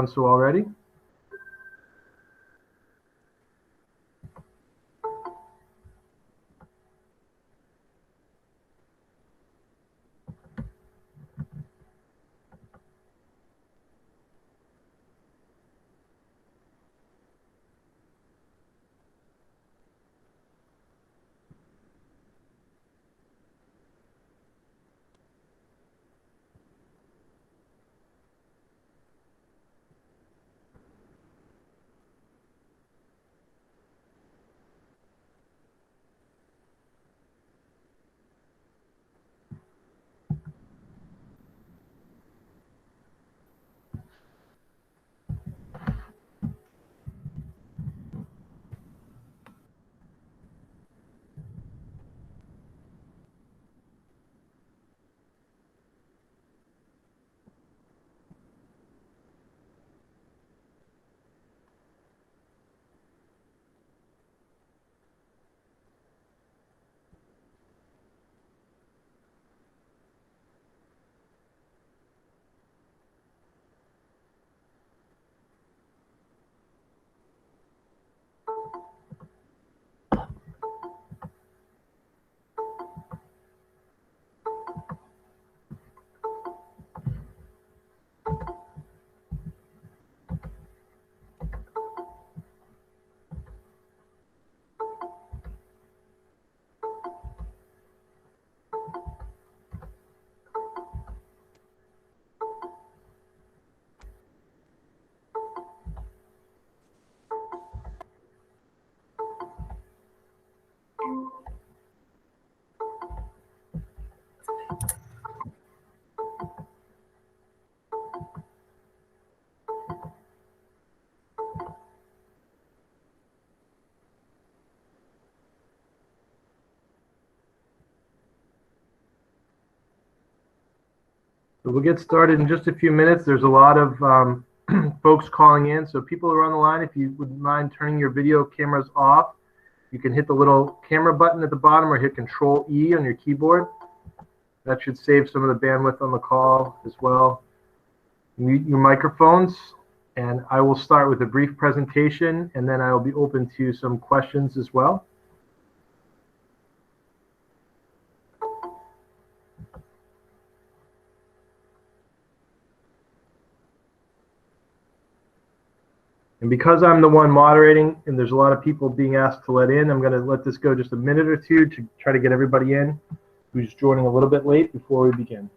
done so already. So we'll get started in just a few minutes. There's a lot of folks calling in. So people who are on the line, if you would mind turning your video cameras off, you can hit the little camera button at the bottom or hit Control E on your keyboard. That should save some of the bandwidth on the call as well. Mute your microphones, and I will start with a brief presentation, and then I will be open to some questions as well. And because I'm the one moderating and there's a lot of people being asked to let in, I'm going to let this go just a minute or two to try to get everybody in who's joining a little bit late before we begin.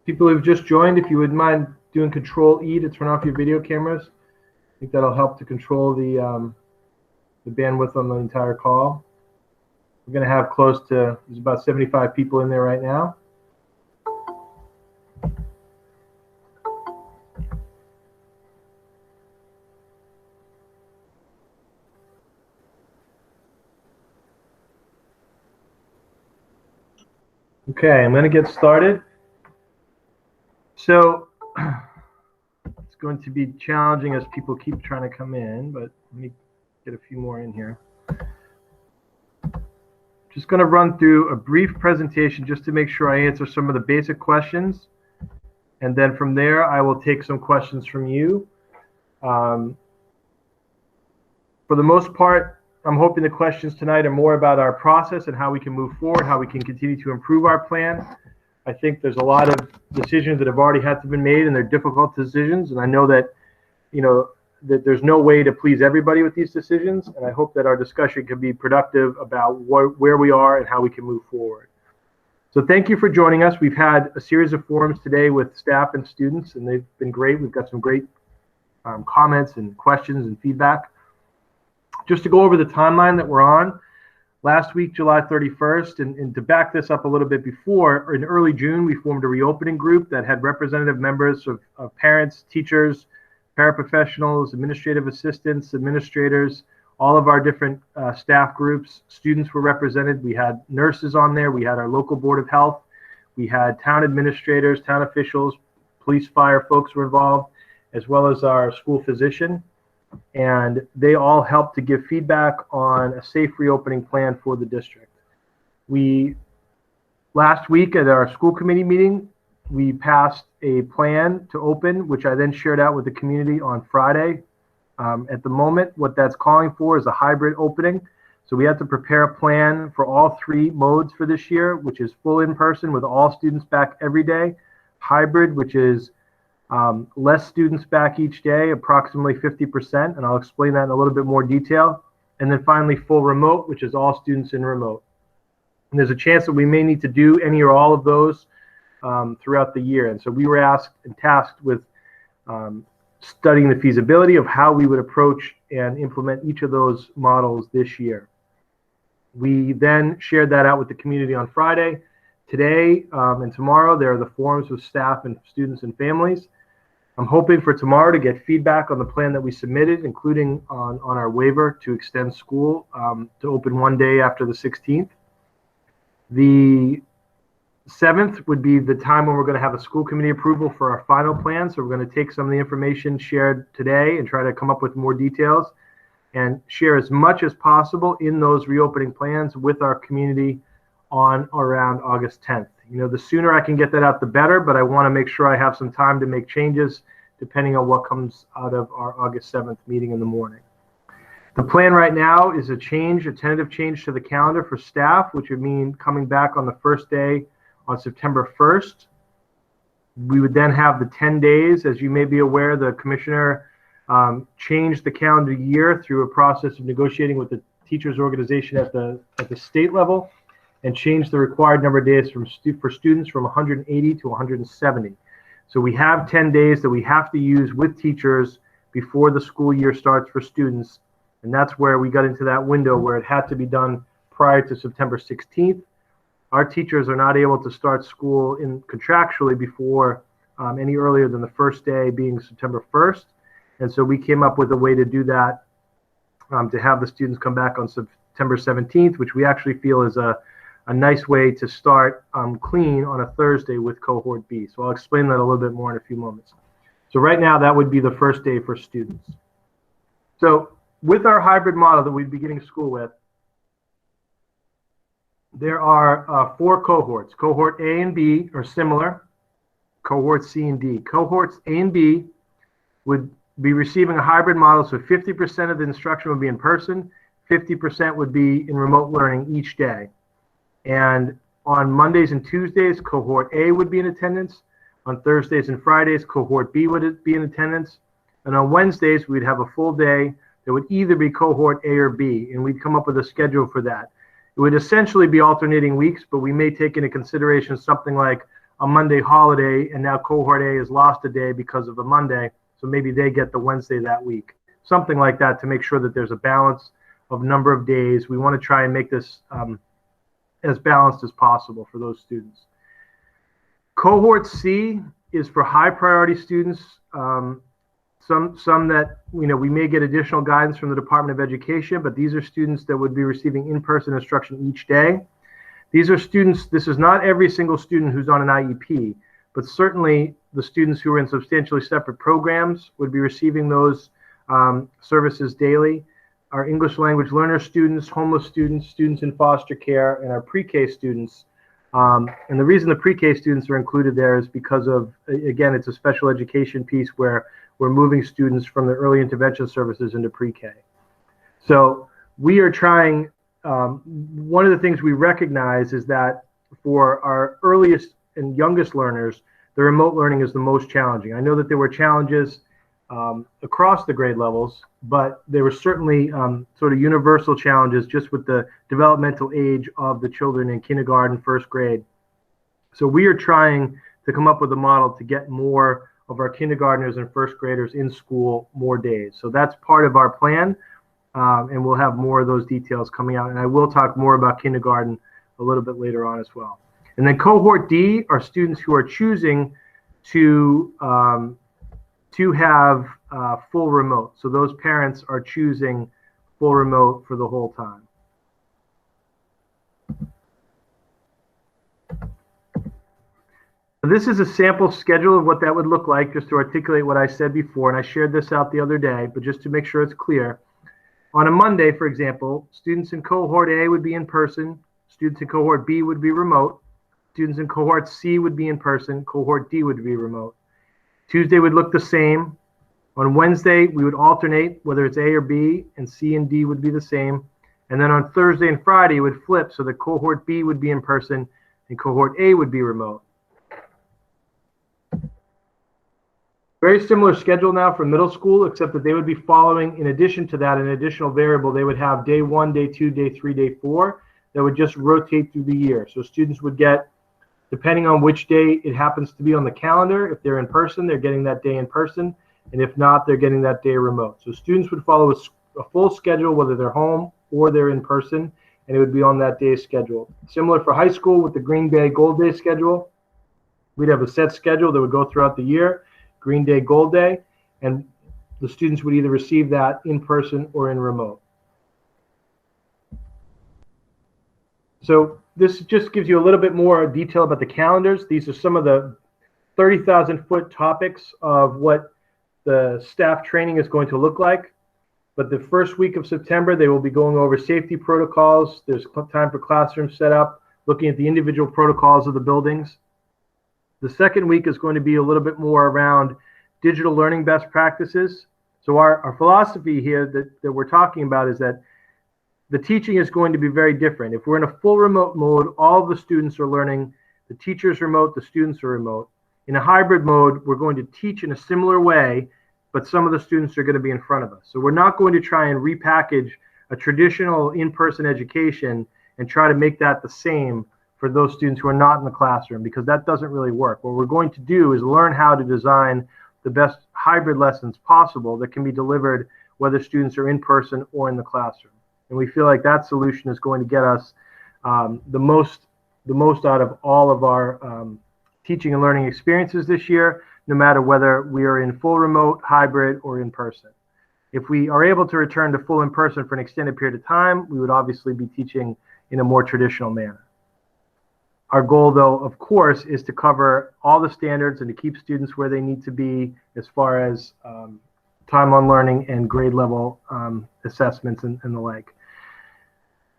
People who've just joined, if you would mind doing Control E to turn off your video cameras, I think that'll help to control the bandwidth on the entire call. We're going to have close to, there's about 75 people in there right now. Okay, I'm going to get started. So it's going to be challenging as people keep trying to come in, but let me get a few more in here. Just going to run through a brief presentation just to make sure I answer some of the basic questions. And then from there, I will take some questions from you. For the most part, I'm hoping the questions tonight are more about our process and how we can move forward, how we can continue to improve our plan. I think there's a lot of decisions that have already had to be made, and they're difficult decisions. And I know that, that there's no way to please everybody with these decisions. And I hope that our discussion can be productive about where we are and how we can move forward. So thank you for joining us. We've had a series of forums today with staff and students, and they've been great. We've got some great comments and questions and feedback. Just to go over the timeline that we're on, last week, July 31st, and to back this up a little bit before, in early June, we formed a reopening group that had representative members of parents, teachers, paraprofessionals, administrative assistants, administrators, all of our different staff groups. Students were represented. We had nurses on there. We had our local board of health. We had town administrators, town officials, police, fire folks were involved, as well as our school physician. And they all helped to give feedback on a safe reopening plan for the district. Last week at our school committee meeting, we passed a plan to open, which I then shared out with the community on Friday. At the moment, what that's calling for is a hybrid opening. So we have to prepare a plan for all three modes for this year, which is full in-person with all students back every day, hybrid, which is less students back each day, approximately 50%, and I'll explain that in a little bit more detail. And then finally, full remote, which is all students in remote. And there's a chance that we may need to do any or all of those throughout the year. And so we were asked and tasked with studying the feasibility of how we would approach and implement each of those models this year. We then shared that out with the community on Friday. Today and tomorrow, there are the forums with staff and students and families. I'm hoping for tomorrow to get feedback on the plan that we submitted, including on our waiver to extend school to open one day after the 16th. The 7th would be the time when we're going to have a school committee approval for our final plan. So we're going to take some of the information shared today and try to come up with more details and share as much as possible in those reopening plans with our community on around August 10th. The sooner I can get that out, the better, but I want to make sure I have some time to make changes depending on what comes out of our August 7th meeting in the morning. The plan right now is a tentative change to the calendar for staff, which would mean coming back on the first day on September 1st. We would then have the 10 days. As you may be aware, the commissioner changed the calendar year through a process of negotiating with the teachers organization at the state level, and changed the required number of days for students from 180 to 170. So we have 10 days that we have to use with teachers before the school year starts for students. And that's where we got into that window where it had to be done prior to September 16th. Our teachers are not able to start school contractually before any earlier than the first day being September 1st. And so we came up with a way to do that, to have the students come back on September 17th, which we actually feel is a nice way to start clean on a Thursday with cohort B. So I'll explain that a little bit more in a few moments. So right now, that would be the first day for students. So with our hybrid model that we'd be beginning school with, there are 4 cohorts. Cohort A and B are similar. Cohort C and D. Cohorts A and B would be receiving a hybrid model, so 50% of the instruction would be in person, 50% would be in remote learning each day. And on Mondays and Tuesdays, cohort A would be in attendance. On Thursdays and Fridays, cohort B would be in attendance. And on Wednesdays, we'd have a full day that would either be cohort A or B, and we'd come up with a schedule for that. It would essentially be alternating weeks, but we may take into consideration something like a Monday holiday, and now cohort A has lost a day because of a Monday, so maybe they get the Wednesday that week. Something like that to make sure that there's a balance of number of days. We want to try and make this as balanced as possible for those students. Cohort C is for high priority students. Some that we may get additional guidance from the Department of Education, but these are students that would be receiving in-person instruction each day. These are students, this is not every single student who's on an IEP, but certainly the students who are in substantially separate programs would be receiving those services daily. Our English language learner students, homeless students, students in foster care, and our pre-K students. And the reason the pre-K students are included there is because of, again, it's a special education piece where we're moving students from the early intervention services into pre-K. So we are trying, one of the things we recognize is that for our earliest and youngest learners, the remote learning is the most challenging. I know that there were challenges across the grade levels, but there were certainly sort of universal challenges just with the developmental age of the children in kindergarten, first grade. So we are trying to come up with a model to get more of our kindergartners and first graders in school more days. So that's part of our plan, and we'll have more of those details coming out. And I will talk more about kindergarten a little bit later on as well. And then cohort D are students who are choosing to have full remote. So those parents are choosing full remote for the whole time. This is a sample schedule of what that would look like, just to articulate what I said before, and I shared this out the other day, but just to make sure it's clear. On a Monday, for example, students in cohort A would be in person, students in cohort B would be remote, students in cohort C would be in person, cohort D would be remote. Tuesday would look the same. On Wednesday, we would alternate whether it's A or B, and C and D would be the same. And then on Thursday and Friday, it would flip, so that cohort B would be in person and cohort A would be remote. Very similar schedule now for middle school, except that they would be following, in addition to that, an additional variable. They would have day 1, day 2, day 3, day 4 that would just rotate through the year. So students would get, depending on which day it happens to be on the calendar, if they're in person, they're getting that day in person, and if not, they're getting that day remote. So students would follow a full schedule, whether they're home or they're in person, and it would be on that day's schedule. Similar for high school with the Green Day Gold Day schedule. We'd have a set schedule that would go throughout the year. Green Day, Gold Day, and the students would either receive that in person or in remote. So this just gives you a little bit more detail about the calendars. These are some of the 30,000-foot topics of what the staff training is going to look like. But the first week of September, they will be going over safety protocols. There's time for classroom setup, looking at the individual protocols of the buildings. The second week is going to be a little bit more around digital learning best practices. So our philosophy here that we're talking about is that the teaching is going to be very different. If we're in a full remote mode, all of the students are learning, the teacher's remote, the students are remote. In a hybrid mode, we're going to teach in a similar way, but some of the students are going to be in front of us. So we're not going to try and repackage a traditional in-person education and try to make that the same for those students who are not in the classroom, because that doesn't really work. What we're going to do is learn how to design the best hybrid lessons possible that can be delivered whether students are in person or in the classroom. And we feel like that solution is going to get us the most out of all of our teaching and learning experiences this year, no matter whether we are in full remote, hybrid, or in person. If we are able to return to full in person for an extended period of time, we would obviously be teaching in a more traditional manner. Our goal, though, of course, is to cover all the standards and to keep students where they need to be as far as time on learning and grade level assessments and the like.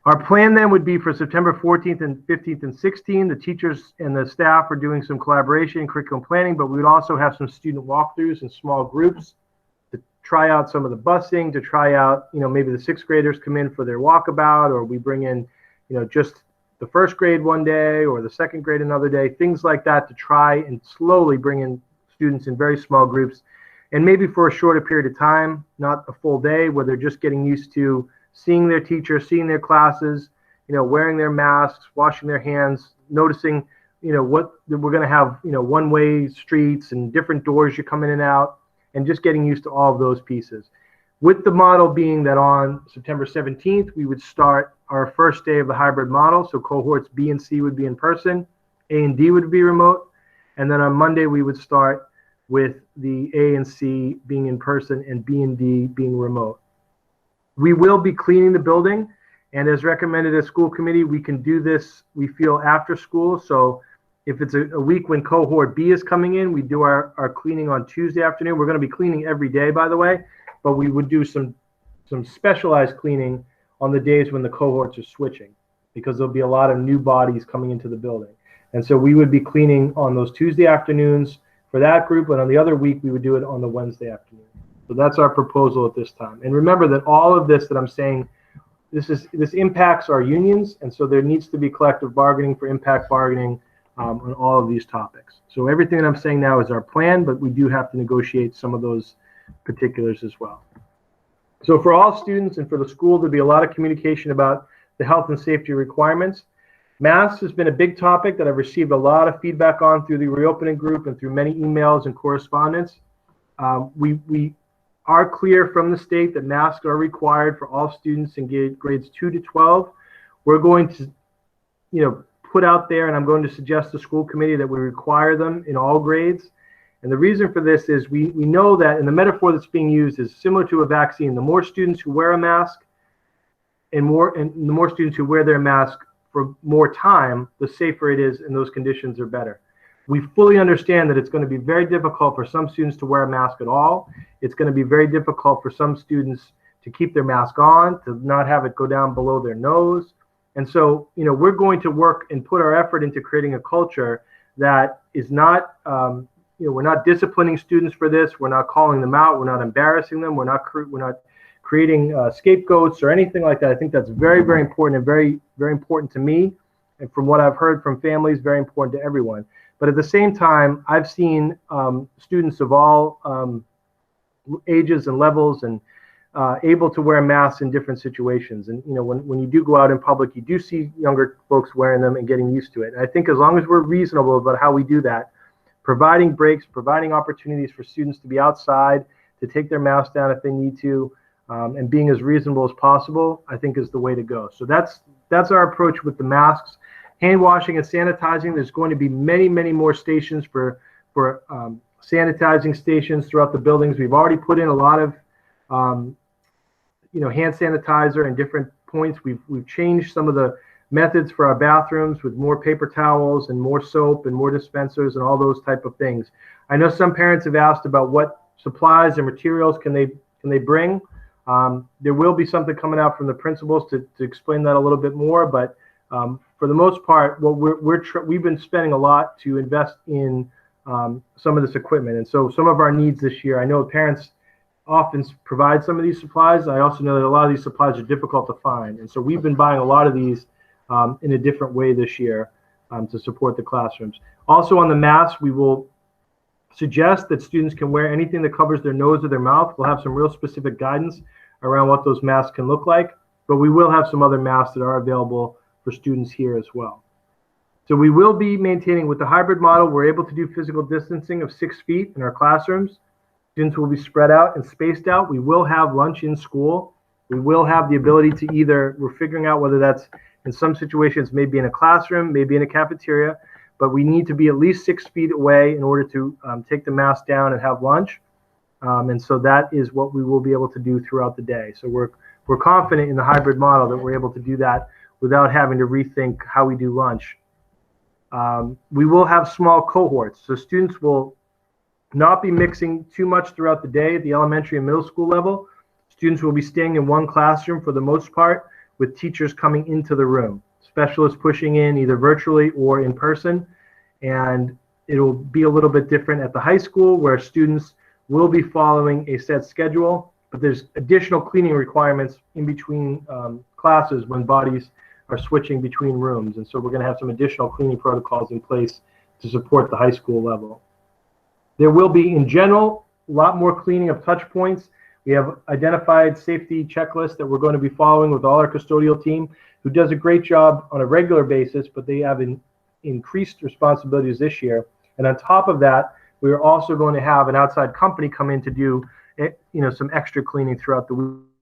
Our plan then would be for September 14th and 15th and 16th. The teachers and the staff are doing some collaboration and curriculum planning, but we would also have some student walkthroughs in small groups to try out some of the busing, to try out, maybe the sixth graders come in for their walkabout, or we bring in, just the first grade one day or the second grade another day, things like that, to try and slowly bring in students in very small groups, and maybe for a shorter period of time, not a full day, where they're just getting used to seeing their teacher, seeing their classes, wearing their masks, washing their hands, noticing, what we're going to have, one-way streets and different doors you come in and out, and just getting used to all of those pieces. With the model being that on September 17th, we would start our first day of the hybrid model. So cohorts B and C would be in person, A and D would be remote. And then on Monday, we would start with the A and C being in person and B and D being remote. We will be cleaning the building. And as recommended as school committee, we can do this, we feel, after school. So if it's a week when cohort B is coming in, we do our cleaning on Tuesday afternoon. We're going to be cleaning every day, by the way, but we would do some specialized cleaning on the days when the cohorts are switching, because there'll be a lot of new bodies coming into the building. And so we would be cleaning on those Tuesday afternoons for that group, and on the other week, we would do it on the Wednesday afternoon. So that's our proposal at this time. And remember that all of this that I'm saying, this impacts our unions, and so there needs to be collective bargaining for impact bargaining on all of these topics. So everything that I'm saying now is our plan, but we do have to negotiate some of those particulars as well. So for all students and for the school, there'll be a lot of communication about the health and safety requirements. Masks has been a big topic that I've received a lot of feedback on through the reopening group and through many emails and correspondence. We are clear from the state that masks are required for all students in grades 2 to 12. We're going to, put out there, and I'm going to suggest to the school committee that we require them in all grades. And the reason for this is we know that, and the metaphor that's being used is similar to a vaccine. The more students who wear a mask and the more students who wear their mask for more time, the safer it is and those conditions are better. We fully understand that it's going to be very difficult for some students to wear a mask at all. It's going to be very difficult for some students to keep their mask on, to not have it go down below their nose. And so, we're going to work and put our effort into creating a culture that is not, we're not disciplining students for this. We're not calling them out. We're not embarrassing them. We're not creating scapegoats or anything like that. I think that's very, very important and very, very important to me. And from what I've heard from families, very important to everyone. But at the same time, I've seen students of all ages and levels and able to wear masks in different situations. And, when you do go out in public, you do see younger folks wearing them and getting used to it. And I think as long as we're reasonable about how we do that, providing breaks, providing opportunities for students to be outside, to take their masks down if they need to, and being as reasonable as possible, I think is the way to go. So that's our approach with the masks. Hand washing and sanitizing, there's going to be many, many more stations for sanitizing stations throughout the buildings. We've already put in a lot of hand sanitizer and different points. We've changed some of the methods for our bathrooms with more paper towels and more soap and more dispensers and all those type of things. I know some parents have asked about what supplies and materials can they bring. There will be something coming out from the principals to explain that a little bit more, but for the most part, we've been spending a lot to invest in some of this equipment. And so some of our needs this year, I know parents often provide some of these supplies. I also know that a lot of these supplies are difficult to find. And so we've been buying a lot of these in a different way this year to support the classrooms. Also on the masks, we will suggest that students can wear anything that covers their nose or their mouth. We'll have some real specific guidance around what those masks can look like, but we will have some other masks that are available for students here as well. So we will be maintaining with the hybrid model, we're able to do physical distancing of 6 feet in our classrooms. Students will be spread out and spaced out. We will have lunch in school. We will have the ability to we're figuring out whether that's in some situations, maybe in a classroom, maybe in a cafeteria, but we need to be at least 6 feet away in order to take the mask down and have lunch. And so that is what we will be able to do throughout the day. So we're confident in the hybrid model that we're able to do that without having to rethink how we do lunch. We will have small cohorts. So students will not be mixing too much throughout the day at the elementary and middle school level. Students will be staying in one classroom for the most part, with teachers coming into the room, specialists pushing in either virtually or in person. And it'll be a little bit different at the high school, where students will be following a set schedule, but there's additional cleaning requirements in between classes when bodies are switching between rooms. And so we're going to have some additional cleaning protocols in place to support the high school level. There will be, in general, a lot more cleaning of touch points. We have identified safety checklists that we're going to be following with all our custodial team, who does a great job on a regular basis, but they have increased responsibilities this year. And on top of that, we are also going to have an outside company come in to do some extra cleaning throughout the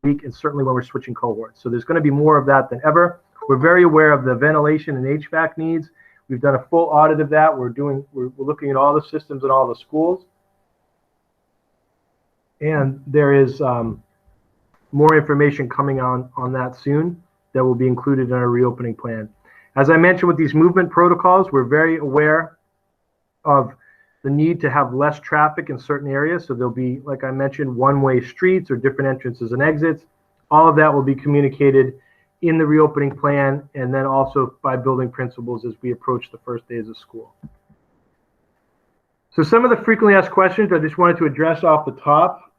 week, and certainly when we're switching cohorts. So there's going to be more of that than ever. We're very aware of the ventilation and HVAC needs. We've done a full audit of that. We're looking at all the systems in all the schools. And there is more information coming on that soon that will be included in our reopening plan. As I mentioned with these movement protocols, we're very aware of the need to have less traffic in certain areas. So there'll be, like I mentioned, one-way streets or different entrances and exits. All of that will be communicated in the reopening plan, and then also by building principals as we approach the first days of school. So some of the frequently asked questions I just wanted to address off the top.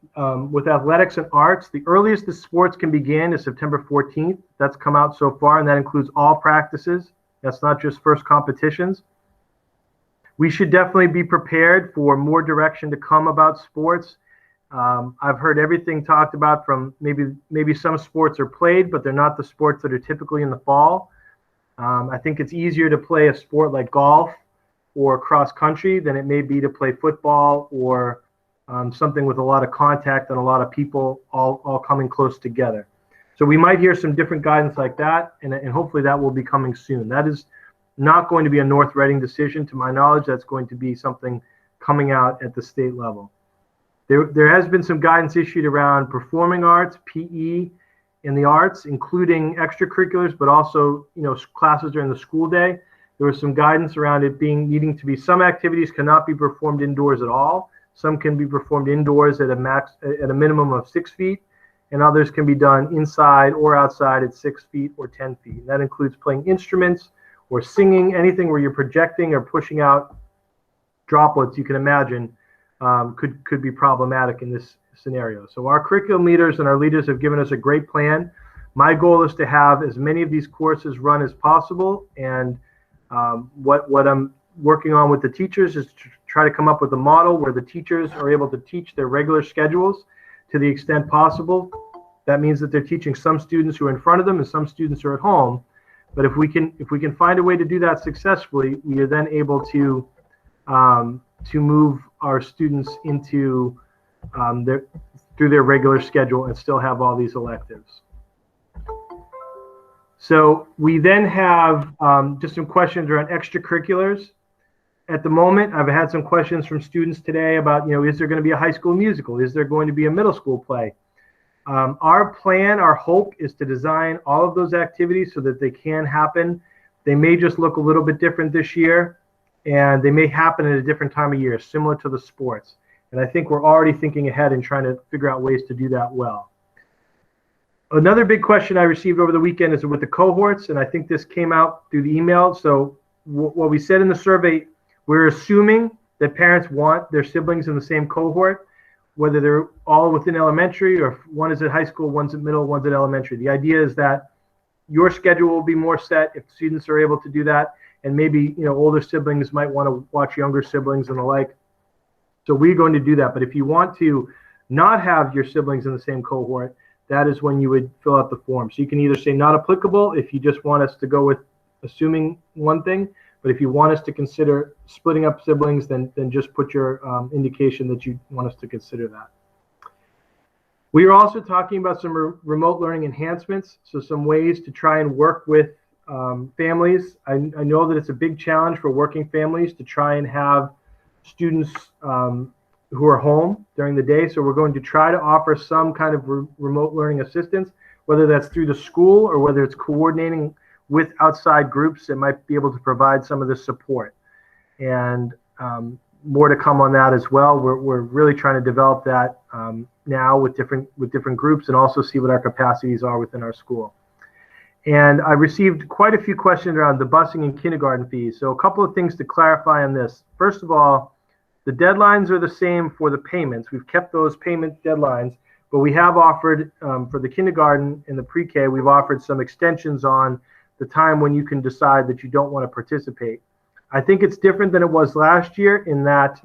With athletics and arts, the earliest the sports can begin is September 14th. That's come out so far, and that includes all practices. That's not just first competitions. We should definitely be prepared for more direction to come about sports. I've heard everything talked about from maybe some sports are played, but they're not the sports that are typically in the fall. I think it's easier to play a sport like golf or cross country than it may be to play football or something with a lot of contact and a lot of people all coming close together. So we might hear some different guidance like that, and hopefully that will be coming soon. That is not going to be a North Reading decision, to my knowledge. That's going to be something coming out at the state level. There has been some guidance issued around performing arts, PE, and the arts, including extracurriculars, but also classes during the school day. There was some guidance around it needing to be some activities cannot be performed indoors at all. Some can be performed indoors at a minimum of 6 feet, and others can be done inside or outside at 6 feet or 10 feet. And that includes playing instruments or singing, anything where you're projecting or pushing out droplets you can imagine could be problematic in this scenario. So our curriculum leaders and our leaders have given us a great plan. My goal is to have as many of these courses run as possible, and what I'm working on with the teachers is to try to come up with a model where the teachers are able to teach their regular schedules to the extent possible. That means that they're teaching some students who are in front of them and some students who are at home. But if we can find a way to do that successfully, we are then able to move our students into through their regular schedule and still have all these electives. So we then have just some questions around extracurriculars. At the moment, I've had some questions from students today about, is there going to be a high school musical? Is there going to be a middle school play? Our plan, our hope is to design all of those activities so that they can happen. They may just look a little bit different this year, and they may happen at a different time of year, similar to the sports. And I think we're already thinking ahead and trying to figure out ways to do that well. Another big question I received over the weekend is with the cohorts, and I think this came out through the email. So what we said in the survey, we're assuming that parents want their siblings in the same cohort, whether they're all within elementary or if one is at high school, one's at middle, one's at elementary. The idea is that your schedule will be more set if students are able to do that, and maybe older siblings might want to watch younger siblings and the like. So we're going to do that. But if you want to not have your siblings in the same cohort, that is when you would fill out the form. So you can either say not applicable if you just want us to go with assuming one thing, but if you want us to consider splitting up siblings, then just put your indication that you want us to consider that. We are also talking about some remote learning enhancements, so some ways to try and work with families. I know that it's a big challenge for working families to try and have students who are home during the day. So we're going to try to offer some kind of remote learning assistance, whether that's through the school or whether it's coordinating with outside groups that might be able to provide some of the support. And more to come on that as well. We're really trying to develop that now with different groups, and also see what our capacities are within our school. And I received quite a few questions around the busing and kindergarten fees. So a couple of things to clarify on this. First of all, the deadlines are the same for the payments. We've kept those payment deadlines, but we have offered for the kindergarten and the pre-K, we've offered some extensions on the time when you can decide that you don't want to participate. I think it's different than it was last year in that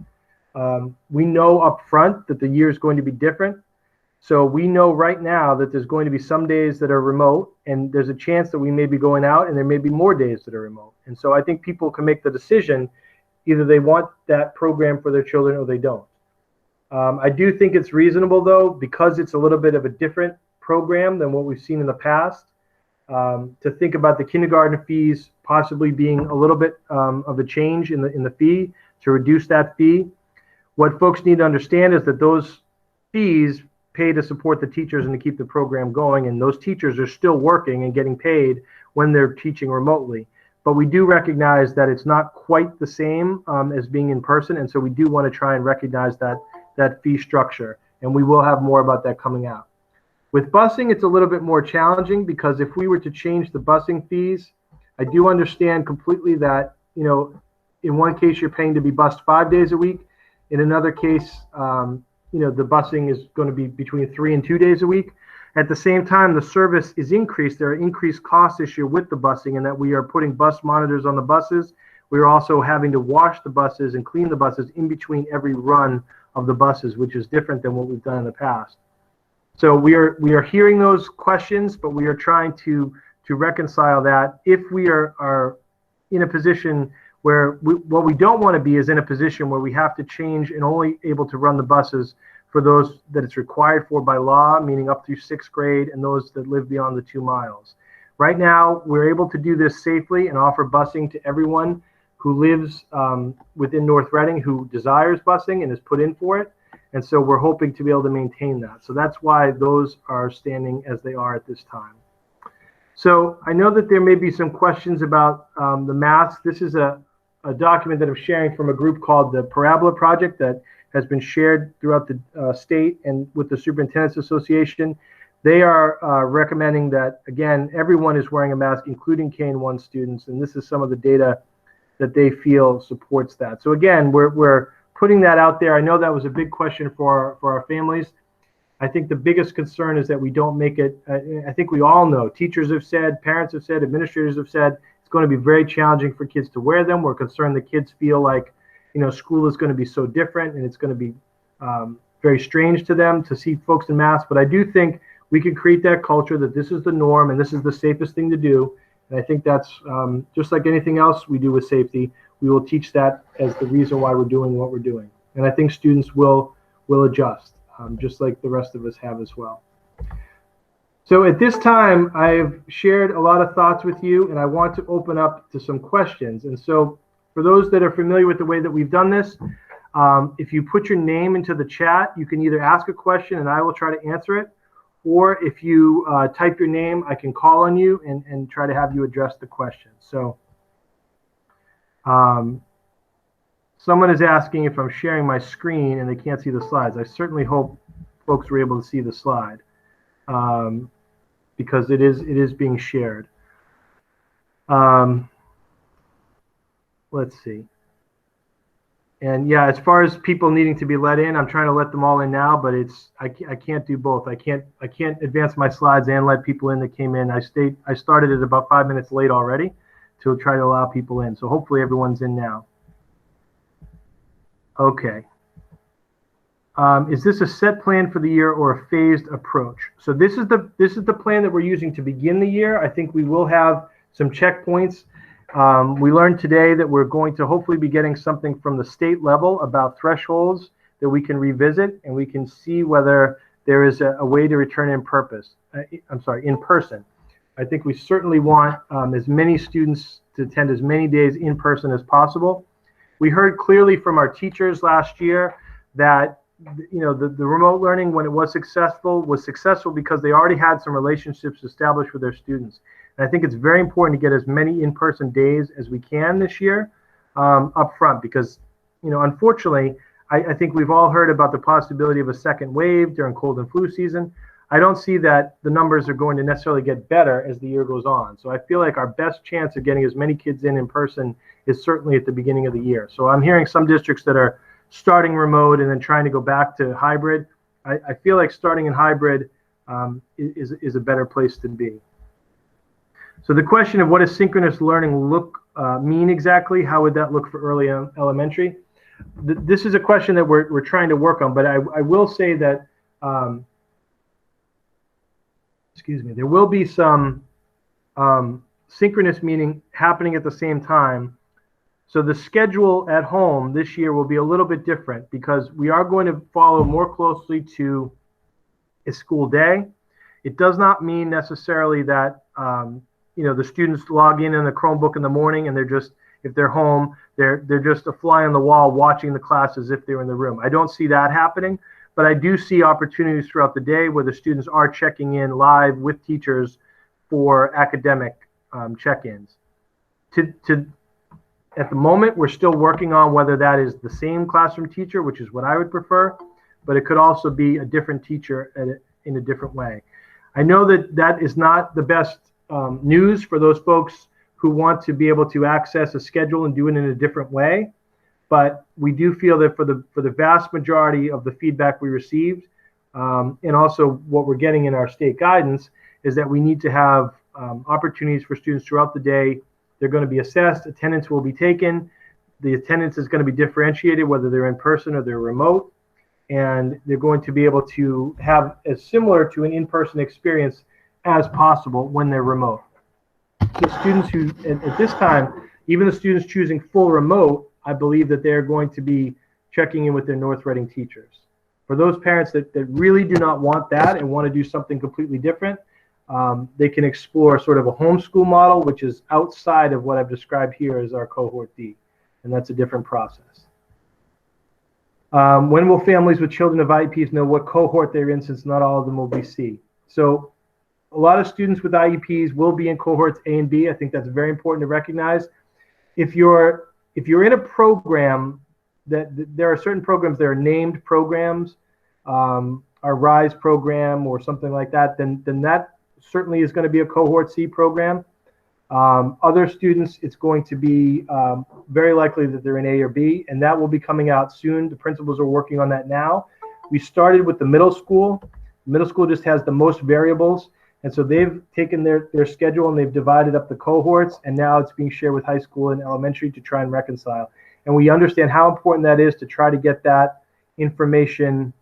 we know up front that the year is going to be different. So we know right now that there's going to be some days that are remote, and there's a chance that we may be going out, and there may be more days that are remote. And so I think people can make the decision, either they want that program for their children or they don't. I do think it's reasonable, though, because it's a little bit of a different program than what we've seen in the past, to think about the kindergarten fees possibly being a little bit of a change in the fee, to reduce that fee. What folks need to understand is that those fees pay to support the teachers and to keep the program going, and those teachers are still working and getting paid when they're teaching remotely. But we do recognize that it's not quite the same as being in person, and so we do want to try and recognize that fee structure, and we will have more about that coming out. With busing, it's a little bit more challenging, because if we were to change the busing fees, I do understand completely that, in one case you're paying to be bused 5 days a week. In another case, the busing is going to be between 3 and 2 days a week. At the same time, the service is increased. There are increased costs this year with the busing, and that we are putting bus monitors on the buses. we're also having to wash the buses and clean the buses in between every run of the buses, which is different than what we've done in the past. So we are hearing those questions, but we are trying to reconcile that. If we are in a position where what we don't want to be is in a position where we have to change and only able to run the buses for those that it's required for by law, meaning up through 6th grade, and those that live beyond the 2 miles. Right now, we're able to do this safely and offer busing to everyone who lives within North Reading who desires busing and is put in for it. And so we're hoping to be able to maintain that. So that's why those are standing as they are at this time. So I know that there may be some questions about the masks. This is a document that I'm sharing from a group called the Parabola Project that has been shared throughout the state and with the Superintendent's Association. They are recommending that, again, everyone is wearing a mask, including K-1 students, and this is some of the data that they feel supports that. So again, we're putting that out there. I know that was a big question for our families. I think the biggest concern is that we don't make it, I think we all know, teachers have said, parents have said, administrators have said, it's going to be very challenging for kids to wear them. We're concerned the kids feel like, school is going to be so different and it's going to be very strange to them to see folks in masks. But I do think we can create that culture that this is the norm and this is the safest thing to do. And I think that's just like anything else we do with safety, we will teach that as the reason why we're doing what we're doing. And I think students will adjust, just like the rest of us have as well. So at this time, I've shared a lot of thoughts with you, and I want to open up to some questions. And so for those that are familiar with the way that we've done this, if you put your name into the chat, you can either ask a question and I will try to answer it, or if you type your name, I can call on you and try to have you address the question. So someone is asking if I'm sharing my screen and they can't see the slides. I certainly hope folks were able to see the slide because it is being shared. Let's see. And yeah, as far as people needing to be let in, I'm trying to let them all in now, but I can't do both. I can't advance my slides and let people in that came in. I started it about 5 minutes late already to try to allow people in. So hopefully everyone's in now. Okay. Is this a set plan for the year or a phased approach? So this is the plan that we're using to begin the year. I think we will have some checkpoints. We learned today that we're going to hopefully be getting something from the state level about thresholds that we can revisit, and we can see whether there is a way to return in person. I think we certainly want as many students to attend as many days in person as possible. We heard clearly from our teachers last year that the remote learning, when it was successful because they already had some relationships established with their students. And I think it's very important to get as many in-person days as we can this year up front because, unfortunately, I think we've all heard about the possibility of a second wave during cold and flu season. I don't see that the numbers are going to necessarily get better as the year goes on. So I feel like our best chance of getting as many kids in person is certainly at the beginning of the year. So I'm hearing some districts that are starting remote and then trying to go back to hybrid. I feel like starting in hybrid is a better place to be. So the question of what does synchronous learning mean exactly? How would that look for early elementary? This is a question that we're trying to work on, but I will say that, there will be some synchronous meaning happening at the same time. So the schedule at home this year will be a little bit different because we are going to follow more closely to a school day. It does not mean necessarily that the students log in the Chromebook in the morning and if they're home, they're just a fly on the wall watching the class as if they're in the room. I don't see that happening, but I do see opportunities throughout the day where the students are checking in live with teachers for academic check-ins. At the moment, we're still working on whether that is the same classroom teacher, which is what I would prefer, but it could also be a different teacher in a different way. I know that is not the best news for those folks who want to be able to access a schedule and do it in a different way, but we do feel that for the vast majority of the feedback we received, and also what we're getting in our state guidance, is that we need to have opportunities for students throughout the day They're going to be assessed. Attendance will be taken. The attendance is going to be differentiated, whether they're in person or they're remote. And they're going to be able to have as similar to an in-person experience as possible when they're remote. So students who, at this time, even the students choosing full remote, I believe that they're going to be checking in with their North Reading teachers. For those parents that really do not want that and want to do something completely different, they can explore sort of a homeschool model, which is outside of what I've described here as our cohort D, and that's a different process. When will families with children of IEPs know what cohort they're in, since not all of them will be C? So a lot of students with IEPs will be in cohorts A and B. I think that's very important to recognize. If you're in a program there are certain programs that are named programs, our RISE program or something like that, then that certainly is going to be a cohort C program. Other students, it's going to be very likely that they're in A or B, and that will be coming out soon. The principals are working on that now. We started with the middle school. Middle school just has the most variables, and so they've taken their schedule and they've divided up the cohorts, and now it's being shared with high school and elementary to try and reconcile. And we understand how important that is to try to get that information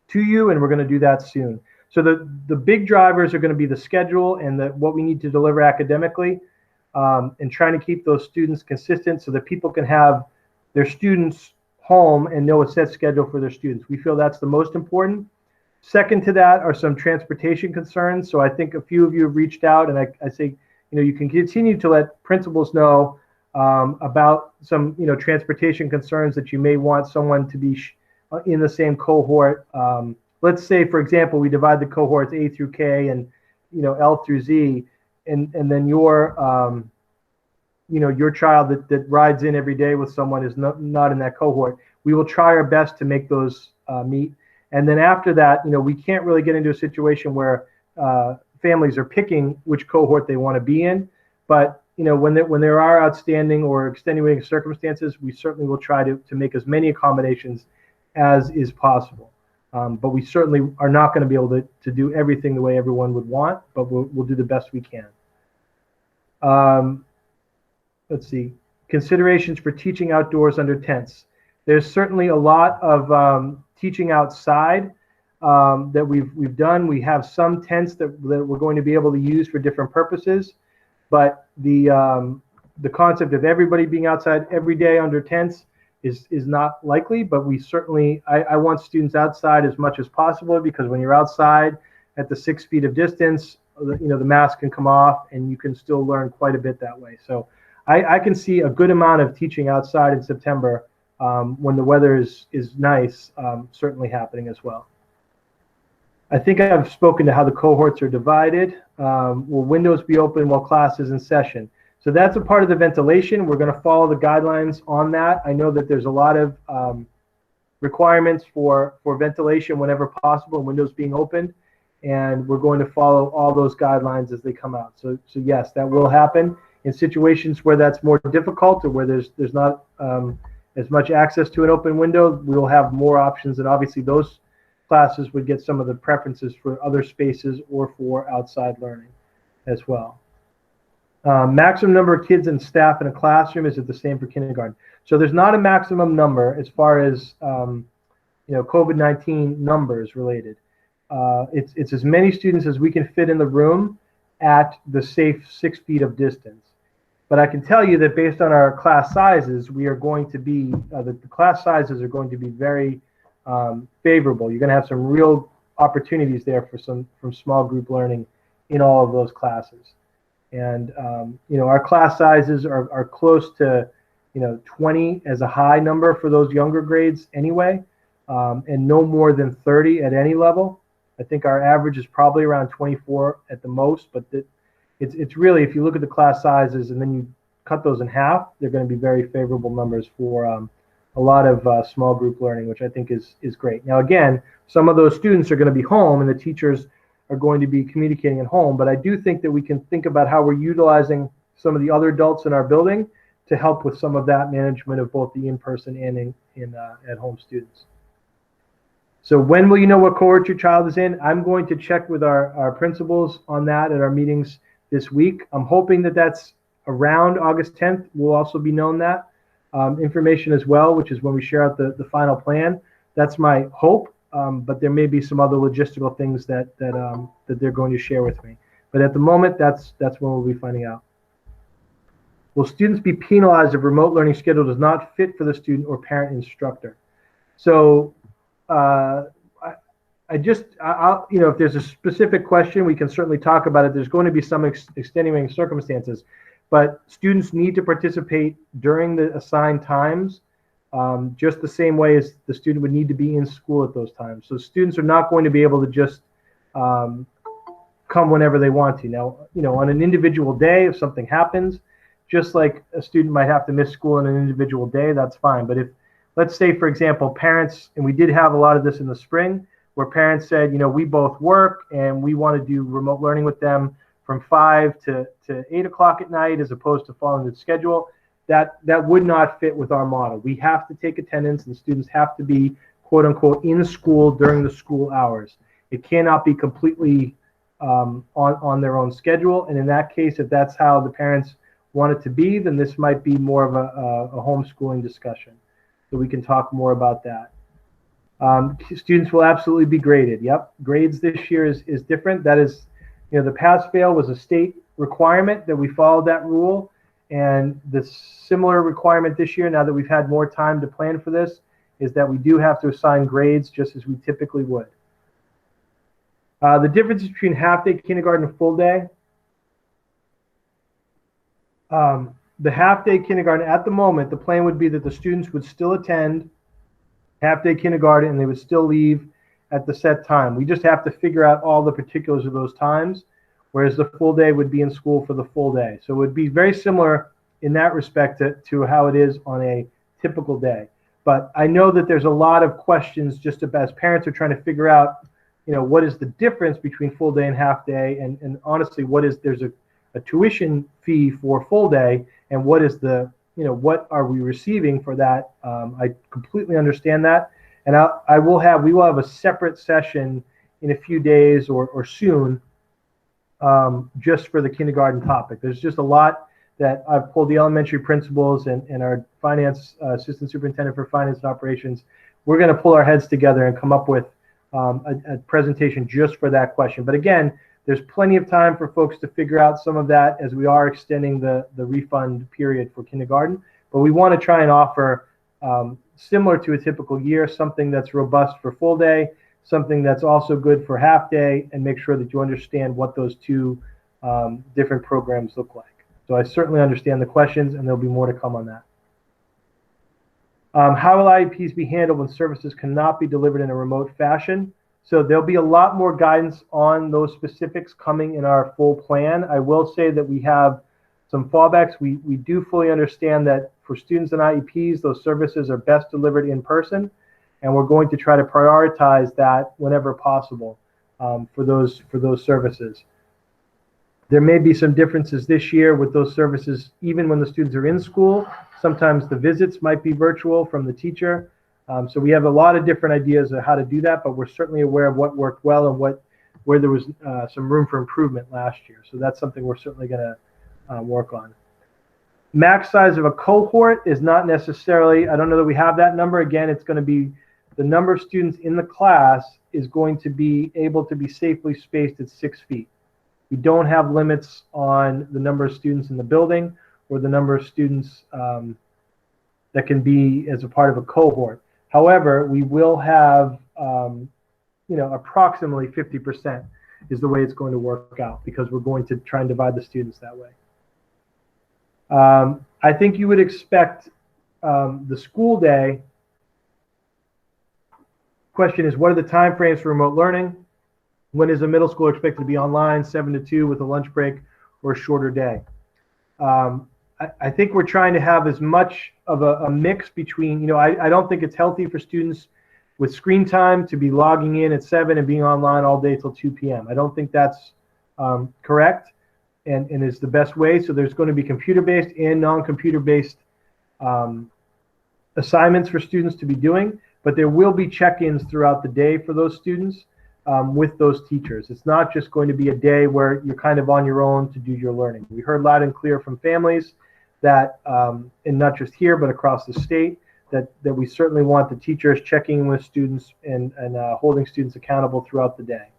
to you, and we're going to do that soon. So the big drivers are going to be the schedule and what we need to deliver academically, and trying to keep those students consistent so that people can have their students home and know a set schedule for their students. We feel that's the most important. Second to that are some transportation concerns. So I think a few of you have reached out, and I say, you can continue to let principals know about some, transportation concerns that you may want someone to be in the same cohort. Let's say, for example, we divide the cohorts A through K and, L through Z, and then your child that rides in every day with someone is not in that cohort. We will try our best to make those meet. And then after that, we can't really get into a situation where families are picking which cohort they want to be in. But when there are outstanding or extenuating circumstances, we certainly will try to make as many accommodations as is possible. But we certainly are not going to be able to do everything the way everyone would want, but we'll do the best we can. Let's see. Considerations for teaching outdoors under tents. There's certainly a lot of teaching outside that we've done. We have some tents that we're going to be able to use for different purposes, but the concept of everybody being outside every day under tents is not likely. But we certainly, I want students outside as much as possible, because when you're outside at the 6 feet of distance, the mask can come off and you can still learn quite a bit that way. So I can see a good amount of teaching outside in September when the weather is nice, certainly happening as well. I think I've spoken to how the cohorts are divided. Will windows be open while class is in session? So that's a part of the ventilation. We're going to follow the guidelines on that. I know that there's a lot of requirements for ventilation whenever possible, windows being opened, and we're going to follow all those guidelines as they come out. So yes, that will happen. In situations where that's more difficult or where there's not as much access to an open window, we will have more options, and obviously those classes would get some of the preferences for other spaces or for outside learning as well. Maximum number of kids and staff in a classroom, is it the same for kindergarten? So there's not a maximum number as far as COVID-19 numbers related. It's as many students as we can fit in the room at the safe 6 feet of distance. But I can tell you that based on our class sizes, we are going to be, the class sizes are going to be very favorable. You're going to have some real opportunities there for from small group learning in all of those classes. And our class sizes are close to 20 as a high number for those younger grades anyway, and no more than 30 at any level. I think our average is probably around 24 at the most, but it's really, if you look at the class sizes and then you cut those in half, they're going to be very favorable numbers for a lot of small group learning, which I think is great. Now, again, some of those students are going to be home and the teachers are going to be communicating at home, but I do think that we can think about how we're utilizing some of the other adults in our building to help with some of that management of both the in-person and at-home students. So when will you know what cohort your child is in? I'm going to check with our principals on that at our meetings this week. I'm hoping that that's around August 10th, we'll also be known that information as well, which is when we share out the final plan. That's my hope, but there may be some other logistical things that they're going to share with me. But at the moment, that's when we'll be finding out. Will students be penalized if remote learning schedule does not fit for the student or parent instructor? So I'll, if there's a specific question, we can certainly talk about it. There's going to be some extenuating circumstances, but students need to participate during the assigned times, just the same way as the student would need to be in school at those times. So students are not going to be able to just come whenever they want to. Now, on an individual day, if something happens, just like a student might have to miss school on an individual day, that's fine. But if, let's say, for example, parents, and we did have a lot of this in the spring, where parents said, we both work and we want to do remote learning with them from 5 to 8 o'clock at night as opposed to following the schedule, that would not fit with our model. We have to take attendance and students have to be, quote unquote, in school during the school hours. It cannot be completely on their own schedule. And in that case, if that's how the parents want it to be, then this might be more of a homeschooling discussion. So we can talk more about that. Students will absolutely be graded. Yep, grades this year is different. That is, the pass-fail was a state requirement that we followed that rule, and the similar requirement this year, now that we've had more time to plan for this, is that we do have to assign grades just as we typically would. The difference between half-day kindergarten and full day. The half-day kindergarten, at the moment, the plan would be that the students would still attend half-day kindergarten and they would still leave at the set time. We just have to figure out all the particulars of those times, whereas the full day would be in school for the full day. So it would be very similar in that respect to how it is on a typical day. But I know that there's a lot of questions just as parents are trying to figure out, what is the difference between full day and half day, and honestly, there's a tuition fee for full day, and what is what are we receiving for that? I completely understand that, and we will have a separate session in a few days or soon, just for the kindergarten topic. There's just a lot that I've pulled the elementary principals and our finance assistant superintendent for finance and operations. We're going to pull our heads together and come up with a presentation just for that question. But again, there's plenty of time for folks to figure out some of that as we are extending the refund period for kindergarten. But we want to try and offer, similar to a typical year, something that's robust for full day, something that's also good for half day, and make sure that you understand what those two different programs look like. So I certainly understand the questions, and there'll be more to come on that. How will IEPs be handled when services cannot be delivered in a remote fashion? So there'll be a lot more guidance on those specifics coming in our full plan. I will say that we have some fallbacks. We do fully understand that for students and IEPs, those services are best delivered in person, and we're going to try to prioritize that whenever possible for those services. There may be some differences this year with those services, even when the students are in school. Sometimes the visits might be virtual from the teacher. So we have a lot of different ideas of how to do that, but we're certainly aware of what worked well and where there was some room for improvement last year. So that's something we're certainly going to work on. Max size of a cohort is not necessarily, I don't know that we have that number. Again, it's going to be the number of students in the class is going to be able to be safely spaced at 6 feet. We don't have limits on the number of students in the building or the number of students that can be as a part of a cohort. However, we will have, approximately 50% is the way it's going to work out, because we're going to try and divide the students that way. I think you would expect the school day. Question is, what are the time frames for remote learning? When is a middle schooler expected to be online, 7 to 2 with a lunch break, or a shorter day? I think we're trying to have as much of a mix between, I don't think it's healthy for students with screen time to be logging in at 7 and being online all day till 2 p.m. I don't think that's correct and is the best way. So there's going to be computer-based and non-computer-based assignments for students to be doing, but there will be check-ins throughout the day for those students. with those teachers. It's not just going to be a day where you're kind of on your own to do your learning. We heard loud and clear from families that, and not just here, but across the state, that we certainly want the teachers checking in with students and holding students accountable throughout the day.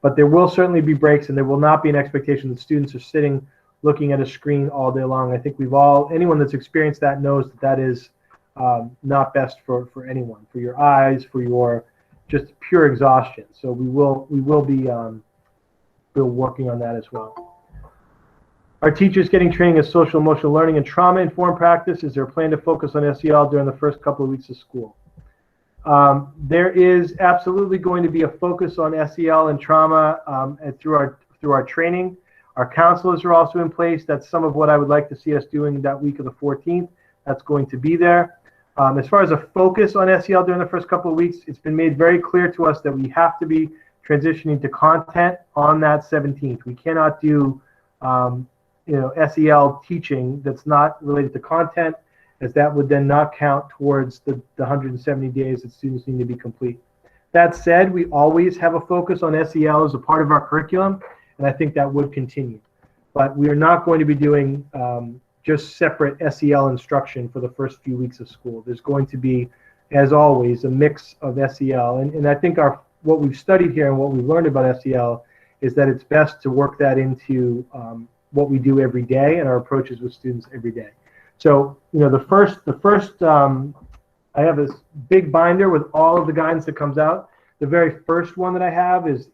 But there will certainly be breaks, and there will not be an expectation that students are sitting looking at a screen all day long. I think anyone that's experienced that knows that is not best for anyone, for your eyes, for your just pure exhaustion. So we will be working on that as well. Our teachers getting training in social emotional learning and trauma-informed practice. Is there a plan to focus on SEL during the first couple of weeks of school? There is absolutely going to be a focus on SEL and trauma and through our training. Our counselors are also in place. That's some of what I would like to see us doing that week of the 14th. That's going to be there. As far as a focus on SEL during the first couple of weeks, it's been made very clear to us that we have to be transitioning to content on that 17th. We cannot do SEL teaching that's not related to content, as that would then not count towards the 170 days that students need to be complete. That said, we always have a focus on SEL as a part of our curriculum, and I think that would continue. But we are not going to be doing just separate SEL instruction for the first few weeks of school. There's going to be, as always, a mix of SEL. And I think what we've studied here and what we've learned about SEL is that it's best to work that into what we do every day and our approaches with students every day. So, the first I have this big binder with all of the guidance that comes out. The very first one that I have is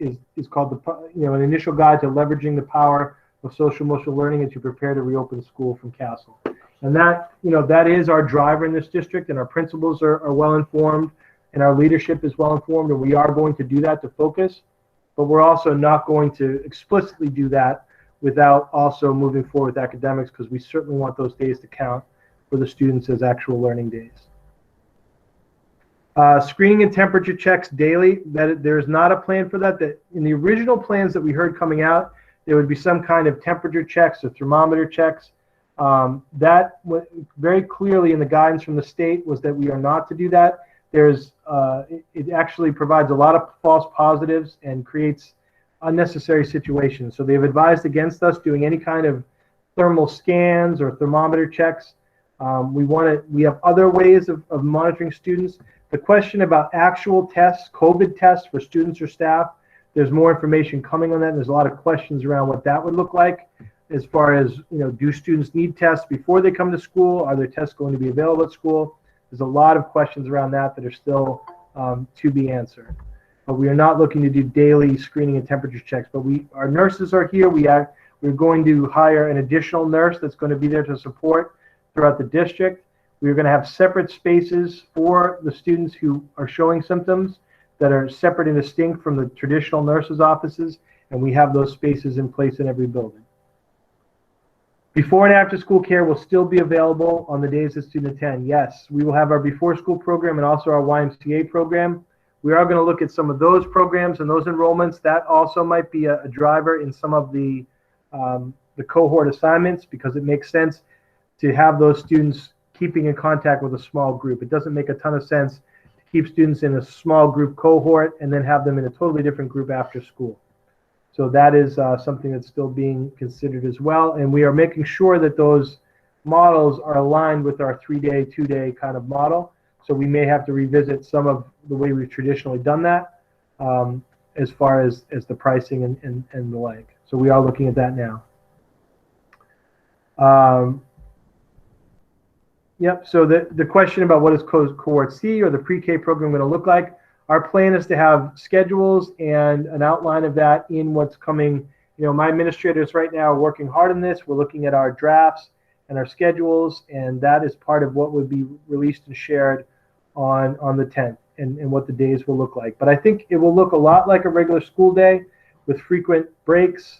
called an initial guide to leveraging the power of social emotional learning as you prepare to reopen school from CASEL. And that is our driver in this district, and our principals are well informed, and our leadership is well informed, and we are going to do that to focus, but we're also not going to explicitly do that without also moving forward with academics, because we certainly want those days to count for the students as actual learning days. Screening and temperature checks daily, there is not a plan for that. That in the original plans that we heard coming out, there would be some kind of temperature checks or thermometer checks. That very clearly in the guidance from the state was that we are not to do that. It actually provides a lot of false positives and creates unnecessary situations. So they've advised against us doing any kind of thermal scans or thermometer checks. We have other ways of monitoring students. The question about actual tests, COVID tests for students or staff, there's more information coming on that. And there's a lot of questions around what that would look like as far as, do students need tests before they come to school? Are there tests going to be available at school? There's a lot of questions around that are still to be answered. But we are not looking to do daily screening and temperature checks. But our nurses are here. We're going to hire an additional nurse that's going to be there to support throughout the district. We're going to have separate spaces for the students who are showing symptoms that are separate and distinct from the traditional nurses' offices, and we have those spaces in place in every building. Before and after school care will still be available on the days that students attend. Yes, we will have our before school program and also our YMCA program. We are going to look at some of those programs and those enrollments. That also might be a driver in some of the cohort assignments, because it makes sense to have those students keeping in contact with a small group. It doesn't make a ton of sense to keep students in a small group cohort and then have them in a totally different group after school. So that is something that's still being considered as well. And we are making sure that those models are aligned with our 3-day, 2-day kind of model. So we may have to revisit some of the way we've traditionally done that as far as the pricing and the like. So we are looking at that now. Yep, so the question about what is cohort C or the pre-K program going to look like, our plan is to have schedules and an outline of that in what's coming. My administrators right now are working hard on this. We're looking at our drafts and our schedules, and that is part of what would be released and shared on the 10th and what the days will look like. But I think it will look a lot like a regular school day with frequent breaks,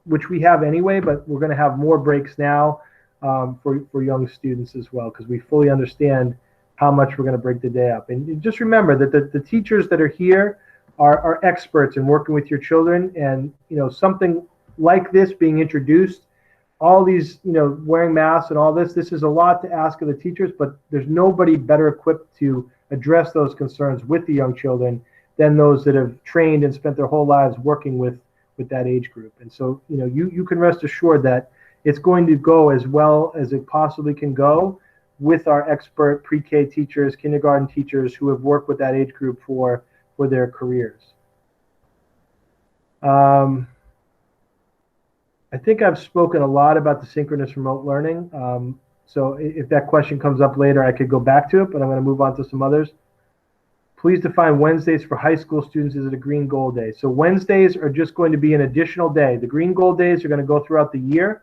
which we have anyway, but we're going to have more breaks now for young students as well, because we fully understand how much we're going to break the day up. And just remember that the teachers that are here are experts in working with your children, and something like this being introduced, all these wearing masks and all this is a lot to ask of the teachers, but there's nobody better equipped to address those concerns with the young children than those that have trained and spent their whole lives working with that age group. And so, you can rest assured that it's going to go as well as it possibly can go with our expert pre-K teachers, kindergarten teachers who have worked with that age group for their careers. I think I've spoken a lot about the synchronous remote learning. So if that question comes up later, I could go back to it, but I'm going to move on to some others. Please define Wednesdays for high school students. Is it a green gold day? So Wednesdays are just going to be an additional day. The green gold days are going to go throughout the year,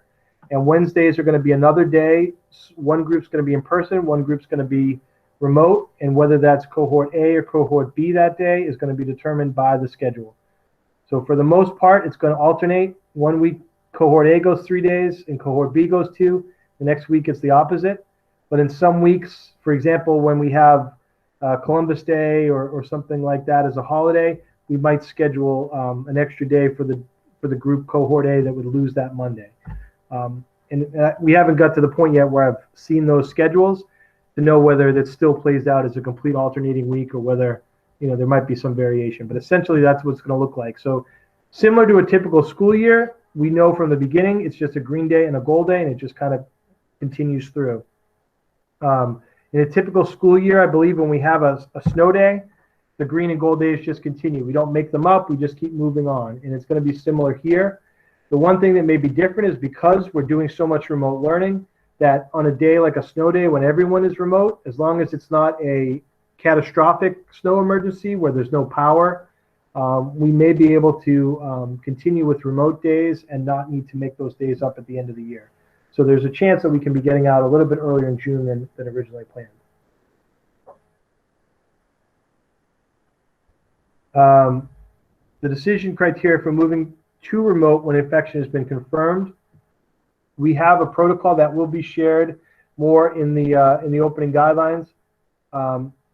and Wednesdays are going to be another day. One group's going to be in person, one group's going to be remote, and whether that's cohort A or cohort B that day is going to be determined by the schedule. So for the most part, it's going to alternate. One week, cohort A goes 3 days, and cohort B goes 2. The next week, it's the opposite. But in some weeks, for example, when we have Columbus Day or something like that as a holiday, we might schedule an extra day for the group cohort A that would lose that Monday. And we haven't got to the point yet where I've seen those schedules to know whether that still plays out as a complete alternating week or whether there might be some variation. But essentially, that's what it's going to look like. So similar to a typical school year, we know from the beginning it's just a green day and a gold day, and it just kind of continues through. In a typical school year, I believe when we have a snow day, the green and gold days just continue. We don't make them up. We just keep moving on. And it's going to be similar here. The one thing that may be different is because we're doing so much remote learning that on a day like a snow day when everyone is remote, as long as it's not a catastrophic snow emergency where there's no power, we may be able to continue with remote days and not need to make those days up at the end of the year. So there's a chance that we can be getting out a little bit earlier in June than originally planned. The decision criteria for moving to remote when infection has been confirmed. We have a protocol that will be shared more in the opening guidelines.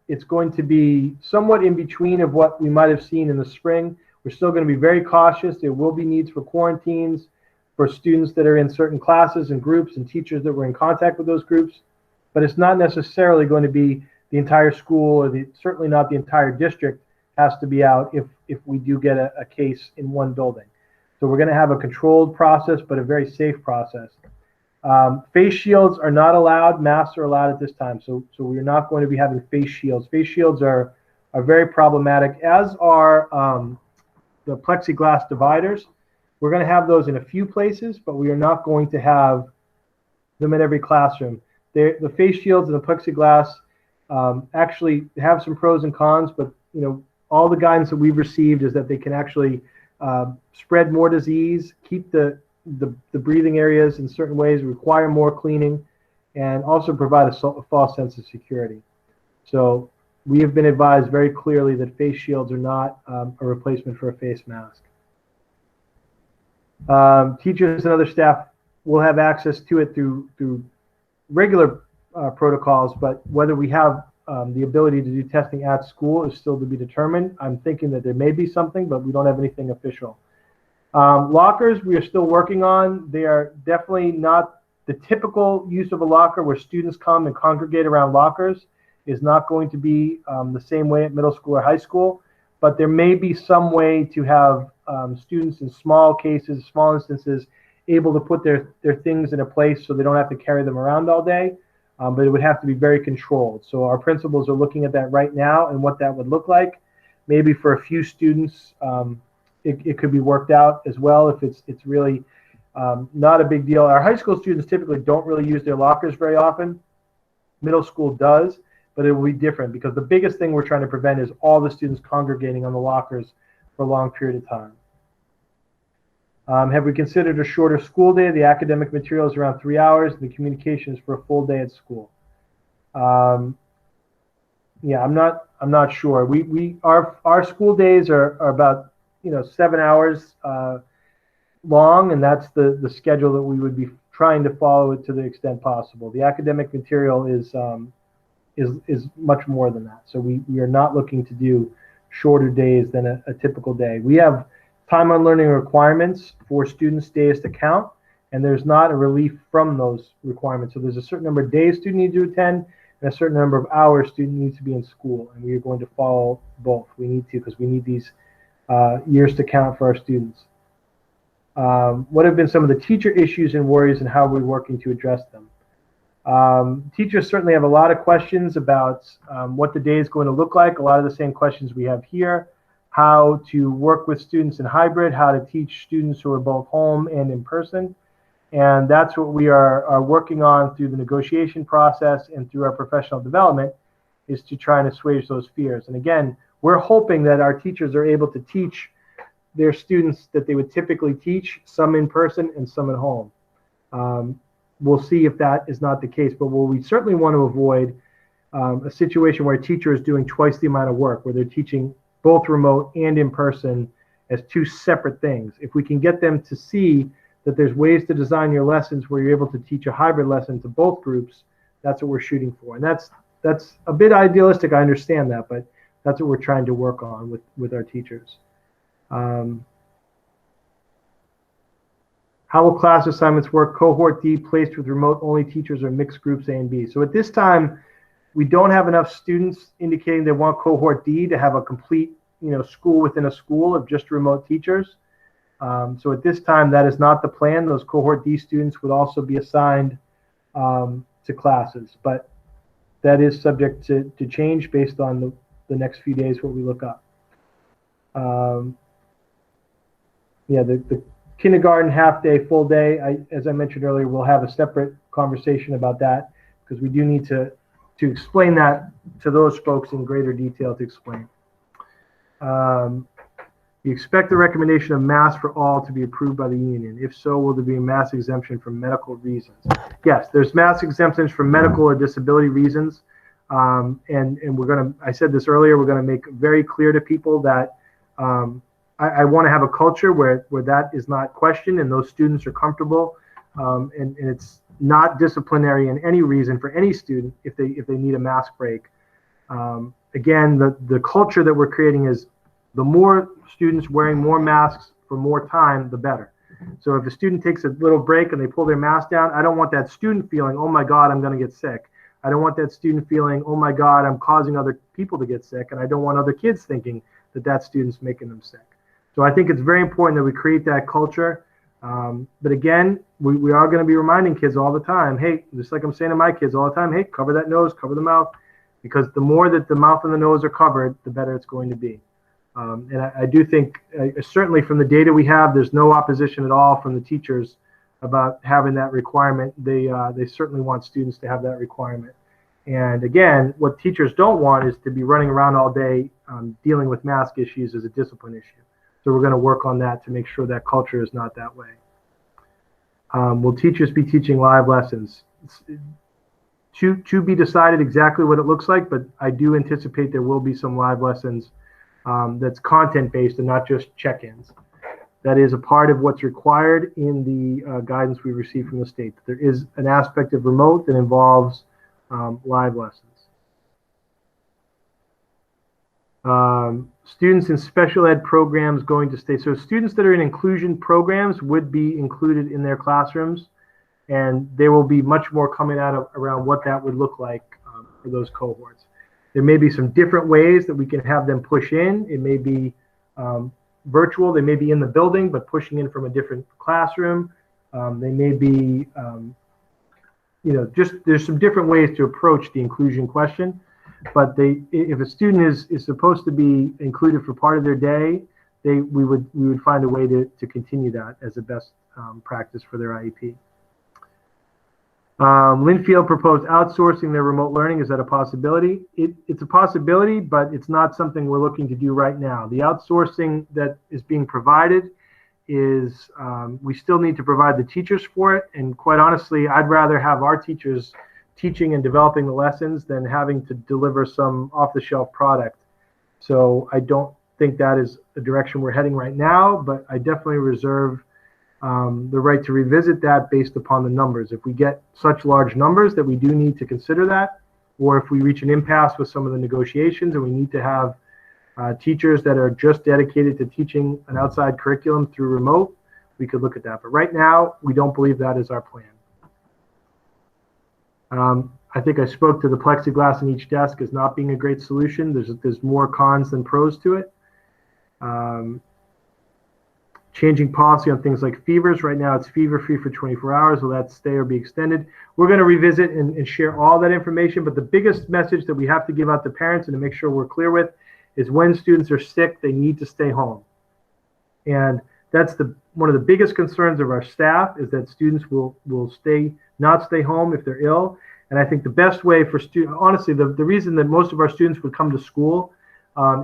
It's going to be somewhat in between of what we might have seen in the spring. We're still going to be very cautious. There will be needs for quarantines for students that are in certain classes and groups and teachers that were in contact with those groups, but it's not necessarily going to be the entire school or certainly not the entire district has to be out if we do get a case in one building. So we're going to have a controlled process, but a very safe process. Face shields are not allowed. Masks are allowed at this time. So we're not going to be having face shields. Face shields are very problematic, as are the plexiglass dividers. We're going to have those in a few places, but we are not going to have them in every classroom. The face shields and the plexiglass actually have some pros and cons, but all the guidance that we've received is that they can actually spread more disease, keep the breathing areas in certain ways, require more cleaning, and also provide a false sense of security. So we have been advised very clearly that face shields are not a replacement for a face mask. Teachers and other staff will have access to it through regular protocols, but whether we have the ability to do testing at school is still to be determined. I'm thinking that there may be something, but we don't have anything official. Lockers, we are still working on. They are definitely not the typical use of a locker where students come and congregate around lockers is not going to be the same way at middle school or high school, but there may be some way to have students in small cases, small instances, able to put their things in a place so they don't have to carry them around all day, but it would have to be very controlled. So our principals are looking at that right now and what that would look like. Maybe for a few students, it could be worked out as well if it's really not a big deal. Our high school students typically don't really use their lockers very often. Middle school does, but it will be different because the biggest thing we're trying to prevent is all the students congregating on the lockers for a long period of time. Have we considered a shorter school day? The academic material is around 3 hours. The communication is for a full day at school. Yeah, I'm not sure. Our school days are about 7 hours long, and that's the schedule that we would be trying to follow it to the extent possible. The academic material is much more than that. So we are not looking to do shorter days than a typical day. We have time on learning requirements for students' days to count, and there's not a relief from those requirements. So there's a certain number of days students need to attend. and a certain number of hours student needs to be in school, and we are going to follow both. We need to, because we need these years to count for our students. What have been some of the teacher issues and worries, and how are we working to address them? Teachers certainly have a lot of questions about what the day is going to look like, a lot of the same questions we have here, how to work with students in hybrid, how to teach students who are both home and in person. And that's what we are working on through the negotiation process and through our professional development, is to try and assuage those fears. And again, we're hoping that our teachers are able to teach their students that they would typically teach, some in person and some at home. We'll see if that is not the case, but what we certainly want to avoid a situation where a teacher is doing twice the amount of work, where they're teaching both remote and in person as two separate things. If we can get them to see that there's ways to design your lessons where you're able to teach a hybrid lesson to both groups, that's what we're shooting for. And that's a bit idealistic, I understand that, but that's what we're trying to work on with our teachers. How will class assignments work? Cohort D placed with remote-only teachers or mixed groups A and B. So at this time, we don't have enough students indicating they want cohort D to have a complete, school within a school of just remote teachers. So at this time, that is not the plan. Those cohort D students would also be assigned to classes, but that is subject to change based on the next few days, what we look up. The kindergarten half day, full day, as I mentioned earlier, we'll have a separate conversation about that, because we do need to explain that to those folks in greater detail to explain. You expect the recommendation of masks for all to be approved by the union. If so, will there be a mask exemption for medical reasons? Yes, there's mask exemptions for medical or disability reasons. And we're going to, I said this earlier, we're going to make very clear to people that I want to have a culture where that is not questioned and those students are comfortable. And it's not disciplinary in any reason for any student if they need a mask break. Again, the culture that we're creating is the more students wearing more masks for more time, the better. So if a student takes a little break and they pull their mask down, I don't want that student feeling, oh my God, I'm going to get sick. I don't want that student feeling, oh my God, I'm causing other people to get sick. And I don't want other kids thinking that student's making them sick. So I think it's very important that we create that culture. But again, we are going to be reminding kids all the time, hey, just like I'm saying to my kids all the time, hey, cover that nose, cover the mouth, because the more that the mouth and the nose are covered, the better it's going to be. And I do think, certainly from the data we have, there's no opposition at all from the teachers about having that requirement. They certainly want students to have that requirement. And again, what teachers don't want is to be running around all day dealing with mask issues as a discipline issue. So we're going to work on that to make sure that culture is not that way. Will teachers be teaching live lessons? To be decided exactly what it looks like, but I do anticipate there will be some live lessons that's content-based and not just check-ins. That is a part of what's required in the guidance we received from the state. There is an aspect of remote that involves live lessons. Students in special ed programs going to stay. So students that are in inclusion programs would be included in their classrooms, and there will be much more coming out around what that would look like for those cohorts. There may be some different ways that we can have them push in. It may be virtual. They may be in the building, but pushing in from a different classroom. They may be, there's some different ways to approach the inclusion question. But if a student is supposed to be included for part of their day, we would find a way to continue that as a best practice for their IEP. Linfield proposed outsourcing their remote learning. Is that a possibility? It's a possibility, but it's not something we're looking to do right now. The outsourcing that is being provided is, we still need to provide the teachers for it. And quite honestly, I'd rather have our teachers teaching and developing the lessons than having to deliver some off-the-shelf product. So I don't think that is the direction we're heading right now, but I definitely reserve the right to revisit that based upon the numbers. If we get such large numbers that we do need to consider that, or if we reach an impasse with some of the negotiations and we need to have teachers that are just dedicated to teaching an outside curriculum through remote, we could look at that. But right now, we don't believe that is our plan. I think I spoke to the plexiglass in each desk as not being a great solution. There's more cons than pros to it. Changing policy on things like fevers. Right now it's fever free for 24 hours. Will that stay or be extended? We're going to revisit and share all that information, but the biggest message that we have to give out to parents and to make sure we're clear with is when students are sick, they need to stay home. And that's one of the biggest concerns of our staff, is that students will not stay home if they're ill. And I think the best way for students, honestly, the reason that most of our students would come to school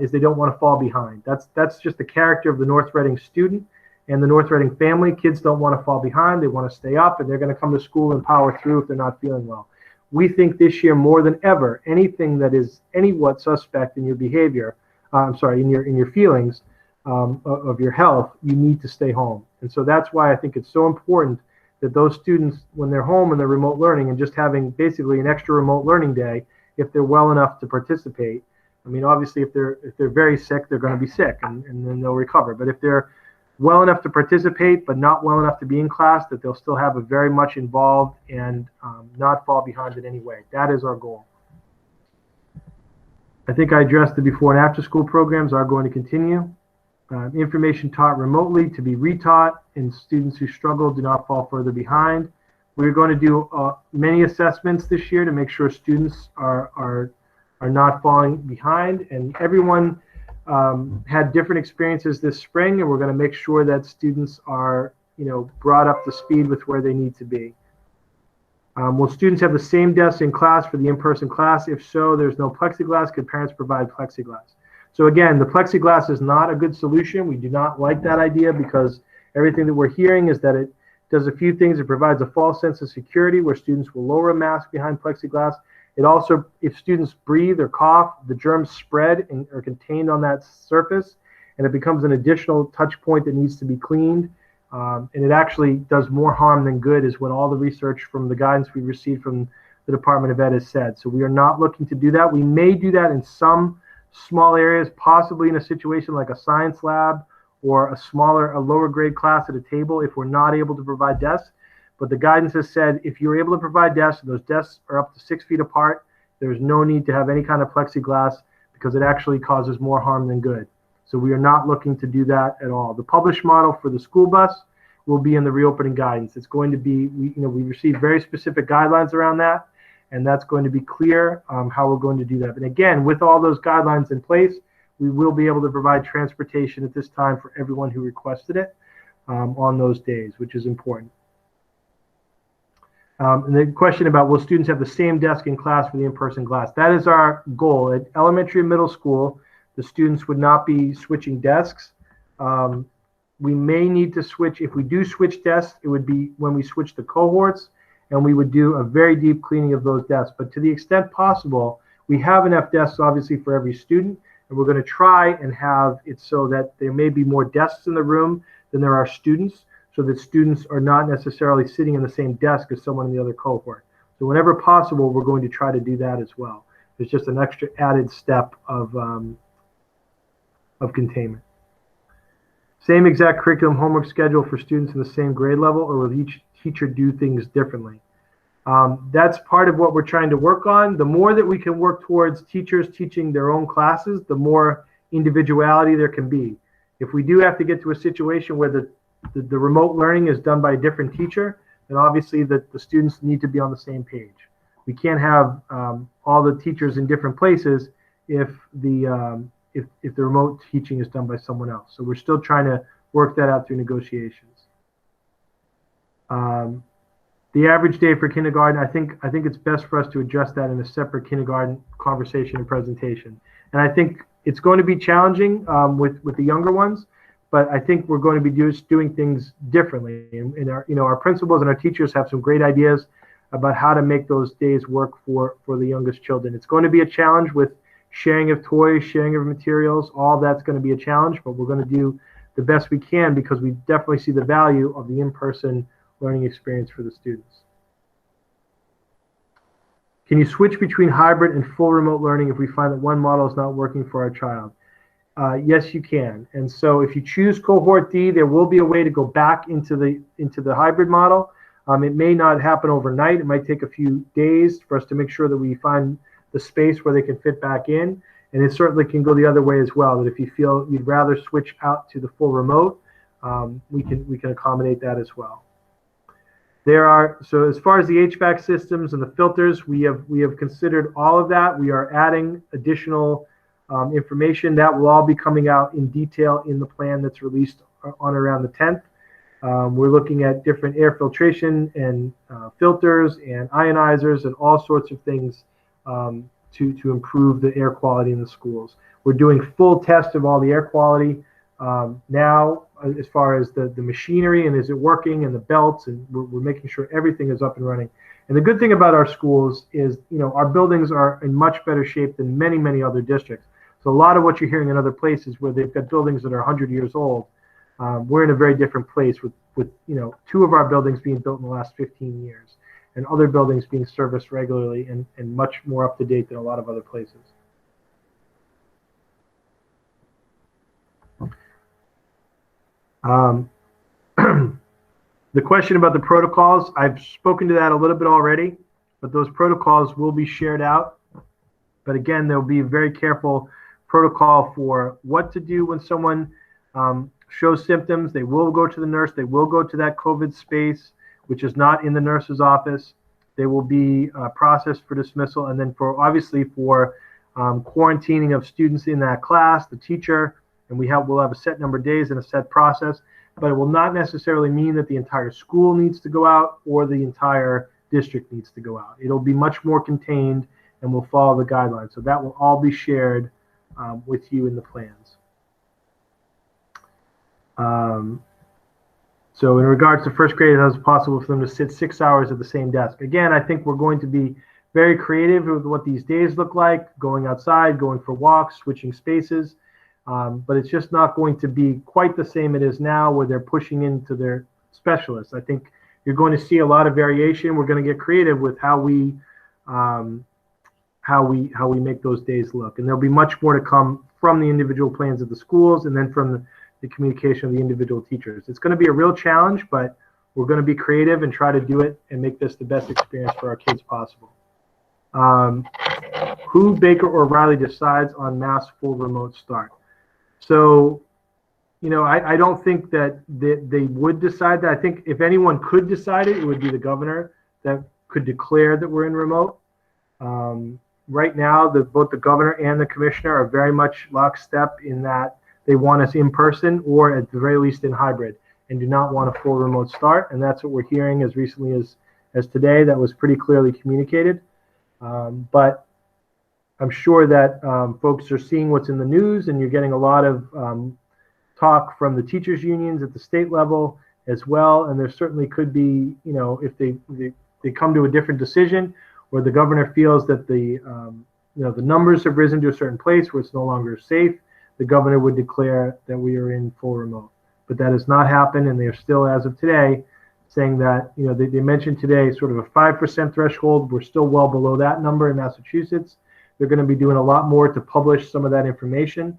is they don't want to fall behind. That's just the character of the North Reading student and the North Reading family. Kids don't want to fall behind. They want to stay up, and they're going to come to school and power through if they're not feeling well. We think this year more than ever, anything that is anywhat suspect in your behavior, in your feelings of your health, you need to stay home. And so that's why I think it's so important that those students, when they're home and they're remote learning and just having basically an extra remote learning day, if they're well enough to participate. I mean, obviously, if they're very sick, they're going to be sick, and then they'll recover. But if they're well enough to participate, but not well enough to be in class, that they'll still have a very much involved and not fall behind in any way. That is our goal. I think I addressed the before and after school programs are going to continue. Information taught remotely to be retaught, and students who struggle do not fall further behind. We're going to do many assessments this year to make sure students are not falling behind, and everyone had different experiences this spring, and we're going to make sure that students are brought up to speed with where they need to be. Will students have the same desks in class for the in-person class? If so, there's no plexiglass. Could parents provide plexiglass? So again, the plexiglass is not a good solution. We do not like that idea, because everything that we're hearing is that it does a few things. It provides a false sense of security where students will lower a mask behind plexiglass. It also, if students breathe or cough, the germs spread and are contained on that surface, and it becomes an additional touch point that needs to be cleaned. And it actually does more harm than good, is what all the research from the guidance we received from the Department of Ed has said. So we are not looking to do that. We may do that in some small areas, possibly in a situation like a science lab or a lower grade class at a table, if we're not able to provide desks. But the guidance has said if you're able to provide desks, and those desks are up to 6 feet apart, there's no need to have any kind of plexiglass, because it actually causes more harm than good. So we are not looking to do that at all. The published model for the school bus will be in the reopening guidance. It's going to be, we received very specific guidelines around that, and that's going to be clear how we're going to do that. And again, with all those guidelines in place, we will be able to provide transportation at this time for everyone who requested it on those days, which is important. And the question about, will students have the same desk in class for the in-person class? That is our goal. At elementary and middle school, the students would not be switching desks. We may need to switch. If we do switch desks, it would be when we switch the cohorts, and we would do a very deep cleaning of those desks. But to the extent possible, we have enough desks, obviously, for every student, and we're going to try and have it so that there may be more desks in the room than there are students, so that students are not necessarily sitting in the same desk as someone in the other cohort. So whenever possible, we're going to try to do that as well. It's just an extra added step of containment. Same exact curriculum homework schedule for students in the same grade level, or will each teacher do things differently? That's part of what we're trying to work on. The more that we can work towards teachers teaching their own classes, the more individuality there can be. If we do have to get to a situation where the remote learning is done by a different teacher, then obviously the students need to be on the same page. We can't have all the teachers in different places if the remote teaching is done by someone else. So we're still trying to work that out through negotiations. The average day for kindergarten, I think it's best for us to address that in a separate kindergarten conversation and presentation. And I think it's going to be challenging with the younger ones, but I think we're going to be doing things differently. And our principals and our teachers have some great ideas about how to make those days work for the youngest children. It's going to be a challenge with sharing of toys, sharing of materials. All that's going to be a challenge, but we're going to do the best we can, because we definitely see the value of the in-person learning experience for the students. Can you switch between hybrid and full remote learning if we find that one model is not working for our child? Yes, you can. And so if you choose cohort D, there will be a way to go back into the hybrid model. It may not happen overnight. It might take a few days for us to make sure that we find the space where they can fit back in. And it certainly can go the other way as well, that if you feel you'd rather switch out to the full remote, we can accommodate that as well. So as far as the HVAC systems and the filters, we have considered all of that. We are adding additional information that will all be coming out in detail in the plan that's released on around the 10th. We're looking at different air filtration and filters and ionizers and all sorts of things to improve the air quality in the schools. We're doing full tests of all the air quality now, as far as the machinery and is it working and the belts, and we're making sure everything is up and running. And the good thing about our schools is, our buildings are in much better shape than many, many other districts. So a lot of what you're hearing in other places where they've got buildings that are 100 years old, we're in a very different place with 2 of our buildings being built in the last 15 years and other buildings being serviced regularly and much more up to date than a lot of other places. The question about the protocols, I've spoken to that a little bit already, but those protocols will be shared out. But again, there'll be a very careful protocol for what to do when someone shows symptoms. They will go to the nurse. They will go to that COVID space, which is not in the nurse's office. They will be processed for dismissal, and then obviously for quarantining of students in that class, the teacher, and we'll have a set number of days and a set process. But it will not necessarily mean that the entire school needs to go out or the entire district needs to go out. It'll be much more contained and will follow the guidelines. So that will all be shared with you in the plans. So in regards to first grade, it is possible for them to sit 6 hours at the same desk. Again, I think we're going to be very creative with what these days look like, going outside, going for walks, switching spaces. But it's just not going to be quite the same it is now where they're pushing into their specialists. I think you're going to see a lot of variation. We're going to get creative with how we make those days look. And there'll be much more to come from the individual plans of the schools and then from the communication of the individual teachers. It's going to be a real challenge, but we're going to be creative and try to do it and make this the best experience for our kids possible. Who, Baker or Riley, decides on mass full remote start? So, I don't think that they would decide that. I think if anyone could decide it, it would be the governor that could declare that we're in remote. Right now, both the governor and the commissioner are very much lockstep in that they want us in person or at the very least in hybrid and do not want a full remote start. And that's what we're hearing as recently as today. That was pretty clearly communicated. But I'm sure that folks are seeing what's in the news, and you're getting a lot of talk from the teachers unions at the state level as well. And there certainly could be, if they come to a different decision, or the governor feels that the numbers have risen to a certain place where it's no longer safe, the governor would declare that we are in full remote. But that has not happened, and they are still, as of today, saying that, they mentioned today sort of a 5% threshold. We're still well below that number in Massachusetts. They're going to be doing a lot more to publish some of that information.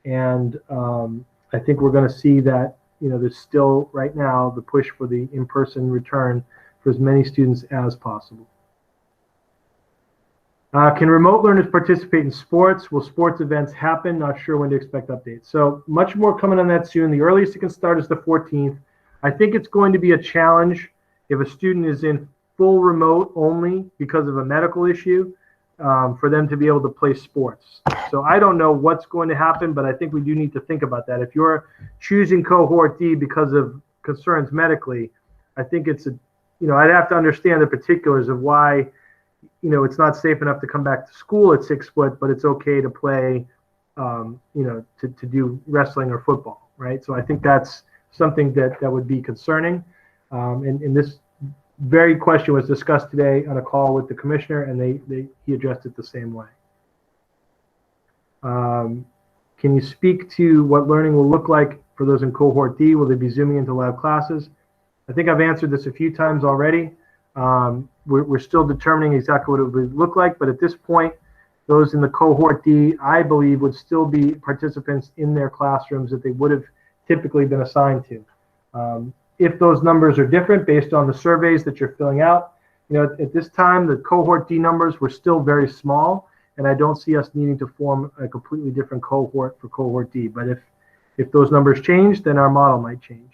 And I think we're going to see that, there's still right now the push for the in-person return for as many students as possible. Can remote learners participate in sports? Will sports events happen? Not sure when to expect updates. So much more coming on that soon. The earliest it can start is the 14th. I think it's going to be a challenge if a student is in full remote only because of a medical issue. For them to be able to play sports. So I don't know what's going to happen, but I think we do need to think about that. If you're choosing cohort D because of concerns medically, I think it's I'd have to understand the particulars of why, it's not safe enough to come back to school at 6 foot, but it's okay to play, to do wrestling or football, right? So I think that's something that would be concerning. And this very question was discussed today on a call with the commissioner, and he addressed it the same way. Can you speak to what learning will look like for those in cohort D? Will they be zooming into live classes? I think I've answered this a few times already. We're still determining exactly what it would look like, but at this point, those in the cohort D, I believe, would still be participants in their classrooms that they would have typically been assigned to. if those numbers are different based on the surveys that you're filling out. At this time, the cohort D numbers were still very small, and I don't see us needing to form a completely different cohort for cohort D. But if those numbers change, then our model might change.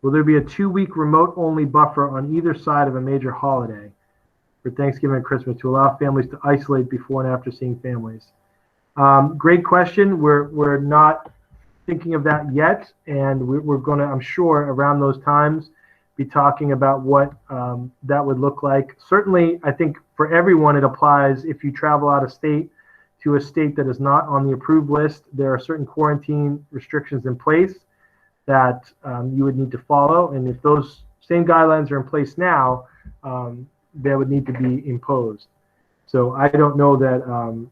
Will there be a 2-week remote-only buffer on either side of a major holiday for Thanksgiving and Christmas to allow families to isolate before and after seeing families? Great question. We're not thinking of that yet, and we're going to, I'm sure, around those times, be talking about what that would look like. Certainly, I think for everyone it applies if you travel out of state to a state that is not on the approved list. There are certain quarantine restrictions in place that you would need to follow, and if those same guidelines are in place now, they would need to be imposed. So I don't know that.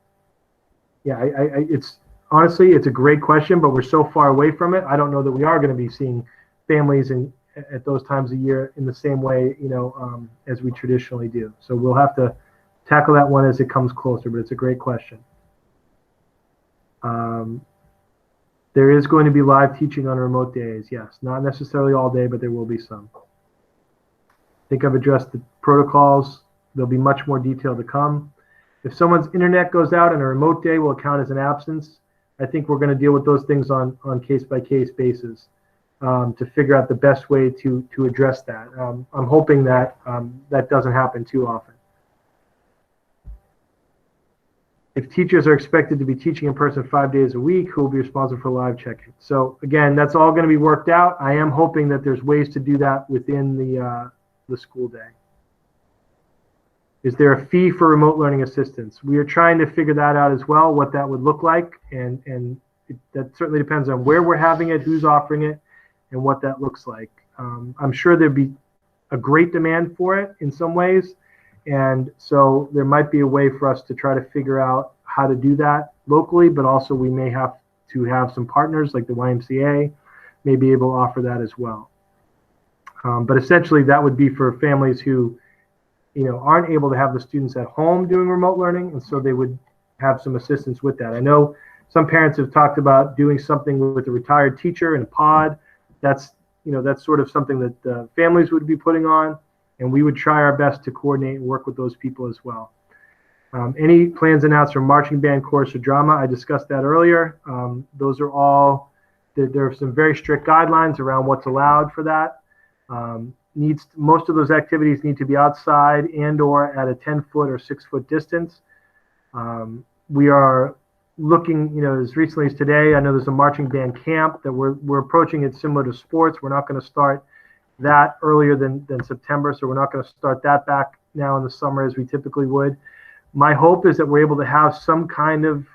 It's honestly, it's a great question, but we're so far away from it. I don't know that we are going to be seeing families at those times of year in the same way, as we traditionally do. So we'll have to tackle that one as it comes closer, but it's a great question. There is going to be live teaching on remote days. Yes, not necessarily all day, but there will be some. I think I've addressed the protocols. There'll be much more detail to come. If someone's internet goes out on a remote day, will it count as an absence? I think we're going to deal with those things on case-by-case basis to figure out the best way to address that. I'm hoping that that doesn't happen too often. If teachers are expected to be teaching in person 5 days a week, who will be responsible for live checking? So again, that's all going to be worked out. I am hoping that there's ways to do that within the school day. Is there a fee for remote learning assistance? We are trying to figure that out as well, what that would look like, and that certainly depends on where we're having it, who's offering it, and what that looks like. I'm sure there'd be a great demand for it in some ways. And so there might be a way for us to try to figure out how to do that locally, but also we may have to have some partners like the YMCA may be able to offer that as well. But essentially that would be for families who, aren't able to have the students at home doing remote learning, and so they would have some assistance with that. I know some parents have talked about doing something with a retired teacher in a pod. That's sort of something that families would be putting on. And we would try our best to coordinate and work with those people as well. Any plans announced for marching band, chorus, or drama? I discussed that earlier. Those are all, there are some very strict guidelines around what's allowed for that. Most of those activities need to be outside and or at a 10-foot or 6-foot distance. We are looking, as recently as today, I know there's a marching band camp that we're approaching it similar to sports. We're not going to start that earlier than September, so we're not going to start that back now in the summer as we typically would. My hope is that we're able to have some kind of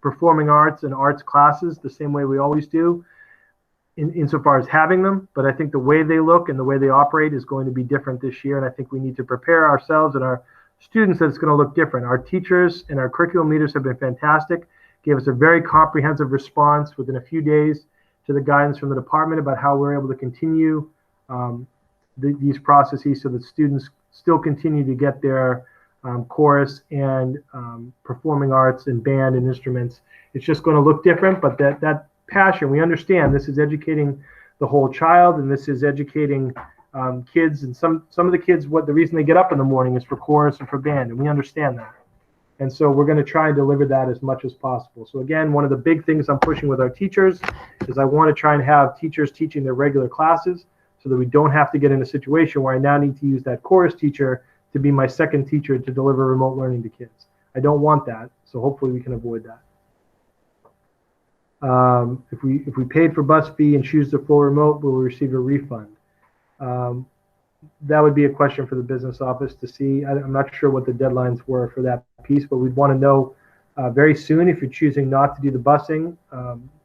performing arts and arts classes the same way we always do insofar as having them, but I think the way they look and the way they operate is going to be different this year, and I think we need to prepare ourselves and our students that it's going to look different. Our teachers and our curriculum leaders have been fantastic, gave us a very comprehensive response within a few days to the guidance from the department about how we're able to continue these processes so that students still continue to get their chorus and performing arts and band and instruments. It's just going to look different, but that passion, we understand this is educating the whole child, and this is educating kids, and some of the kids, the reason they get up in the morning is for chorus and for band, and we understand that. And so we're going to try and deliver that as much as possible. So again, one of the big things I'm pushing with our teachers is I want to try and have teachers teaching their regular classes so that we don't have to get in a situation where I now need to use that chorus teacher to be my second teacher to deliver remote learning to kids. I don't want that, so hopefully we can avoid that. If we paid for bus fee and choose the full remote, will we receive a refund? That would be a question for the business office to see. I'm not sure what the deadlines were for that piece, but we'd want to know very soon if you're choosing not to do the busing,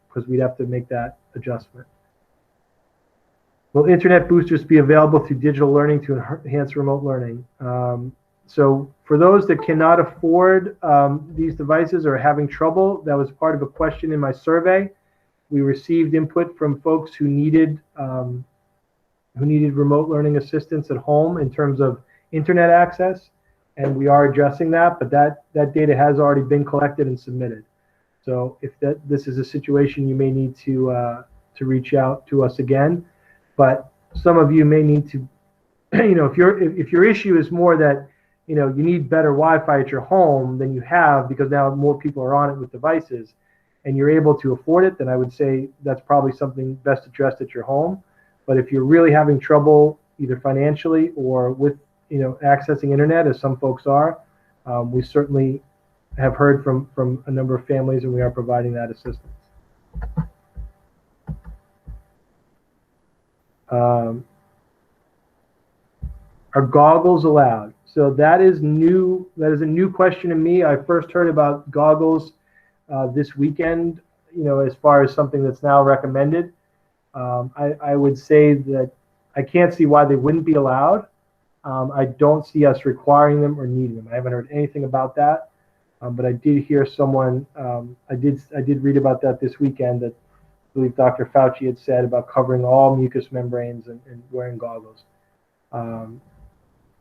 because we'd have to make that adjustment. Will internet boosters be available through digital learning to enhance remote learning? So for those that cannot afford these devices or are having trouble, that was part of a question in my survey. We received input from folks who needed remote learning assistance at home in terms of internet access. and we are addressing that, but that data has already been collected and submitted. So if this is a situation, you may need to reach out to us again, but some of you may need to, if your issue is more that, you need better Wi-Fi at your home than you have because now more people are on it with devices and you're able to afford it, then I would say that's probably something best addressed at your home. But if you're really having trouble either financially or with, accessing internet, as some folks are, we certainly have heard from a number of families and we are providing that assistance. Are goggles allowed? So that is new. That is a new question to me. I first heard about goggles this weekend, as far as something that's now recommended. I would say that I can't see why they wouldn't be allowed. I don't see us requiring them or needing them. I haven't heard anything about that, but I did hear someone. I did read about that this weekend. That I believe Dr. Fauci had said about covering all mucous membranes and wearing goggles.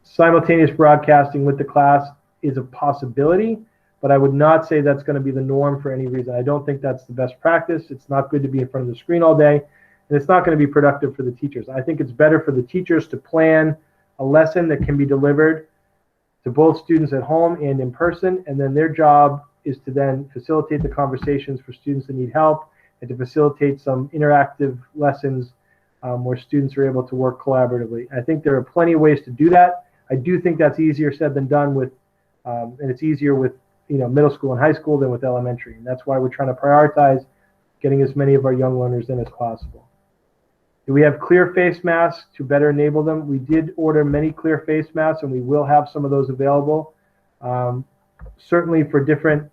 Simultaneous broadcasting with the class is a possibility, but I would not say that's going to be the norm for any reason. I don't think that's the best practice. It's not good to be in front of the screen all day, and it's not going to be productive for the teachers. I think it's better for the teachers to plan a lesson that can be delivered to both students at home and in person, and then their job is to then facilitate the conversations for students that need help and to facilitate some interactive lessons where students are able to work collaboratively. I think there are plenty of ways to do that. I do think that's easier said than done with, and it's easier with middle school and high school than with elementary. And that's why we're trying to prioritize getting as many of our young learners in as possible. Do we have clear face masks to better enable them? We did order many clear face masks and we will have some of those available. Certainly for different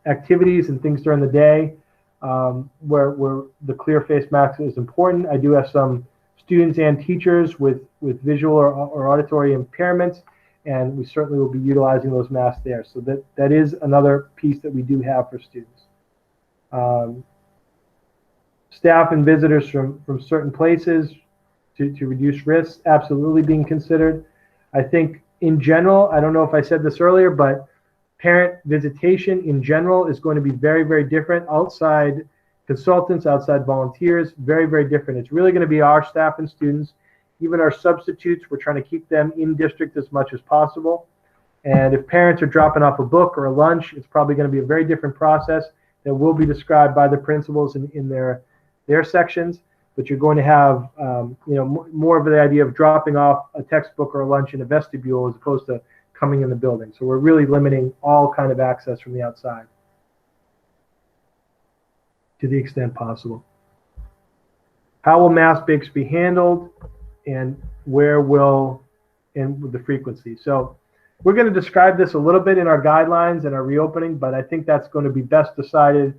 activities and things during the day where the clear face mask is important. I do have some students and teachers with visual or auditory impairments, and we certainly will be utilizing those masks there. So that is another piece that we do have for students. Staff and visitors from certain places to reduce risks, absolutely being considered. I think in general, I don't know if I said this earlier, but parent visitation in general is going to be very, very different. Outside consultants, outside volunteers, very, very different. It's really going to be our staff and students. Even our substitutes, we're trying to keep them in district as much as possible. And if parents are dropping off a book or a lunch, it's probably going to be a very different process that will be described by the principals in their sections. But you're going to have more of the idea of dropping off a textbook or a lunch in a vestibule as opposed to coming in the building. So we're really limiting all kind of access from the outside to the extent possible. How will mass breaks be handled, and where will, and with the frequency? So we're going to describe this a little bit in our guidelines and our reopening, but I think that's going to be best decided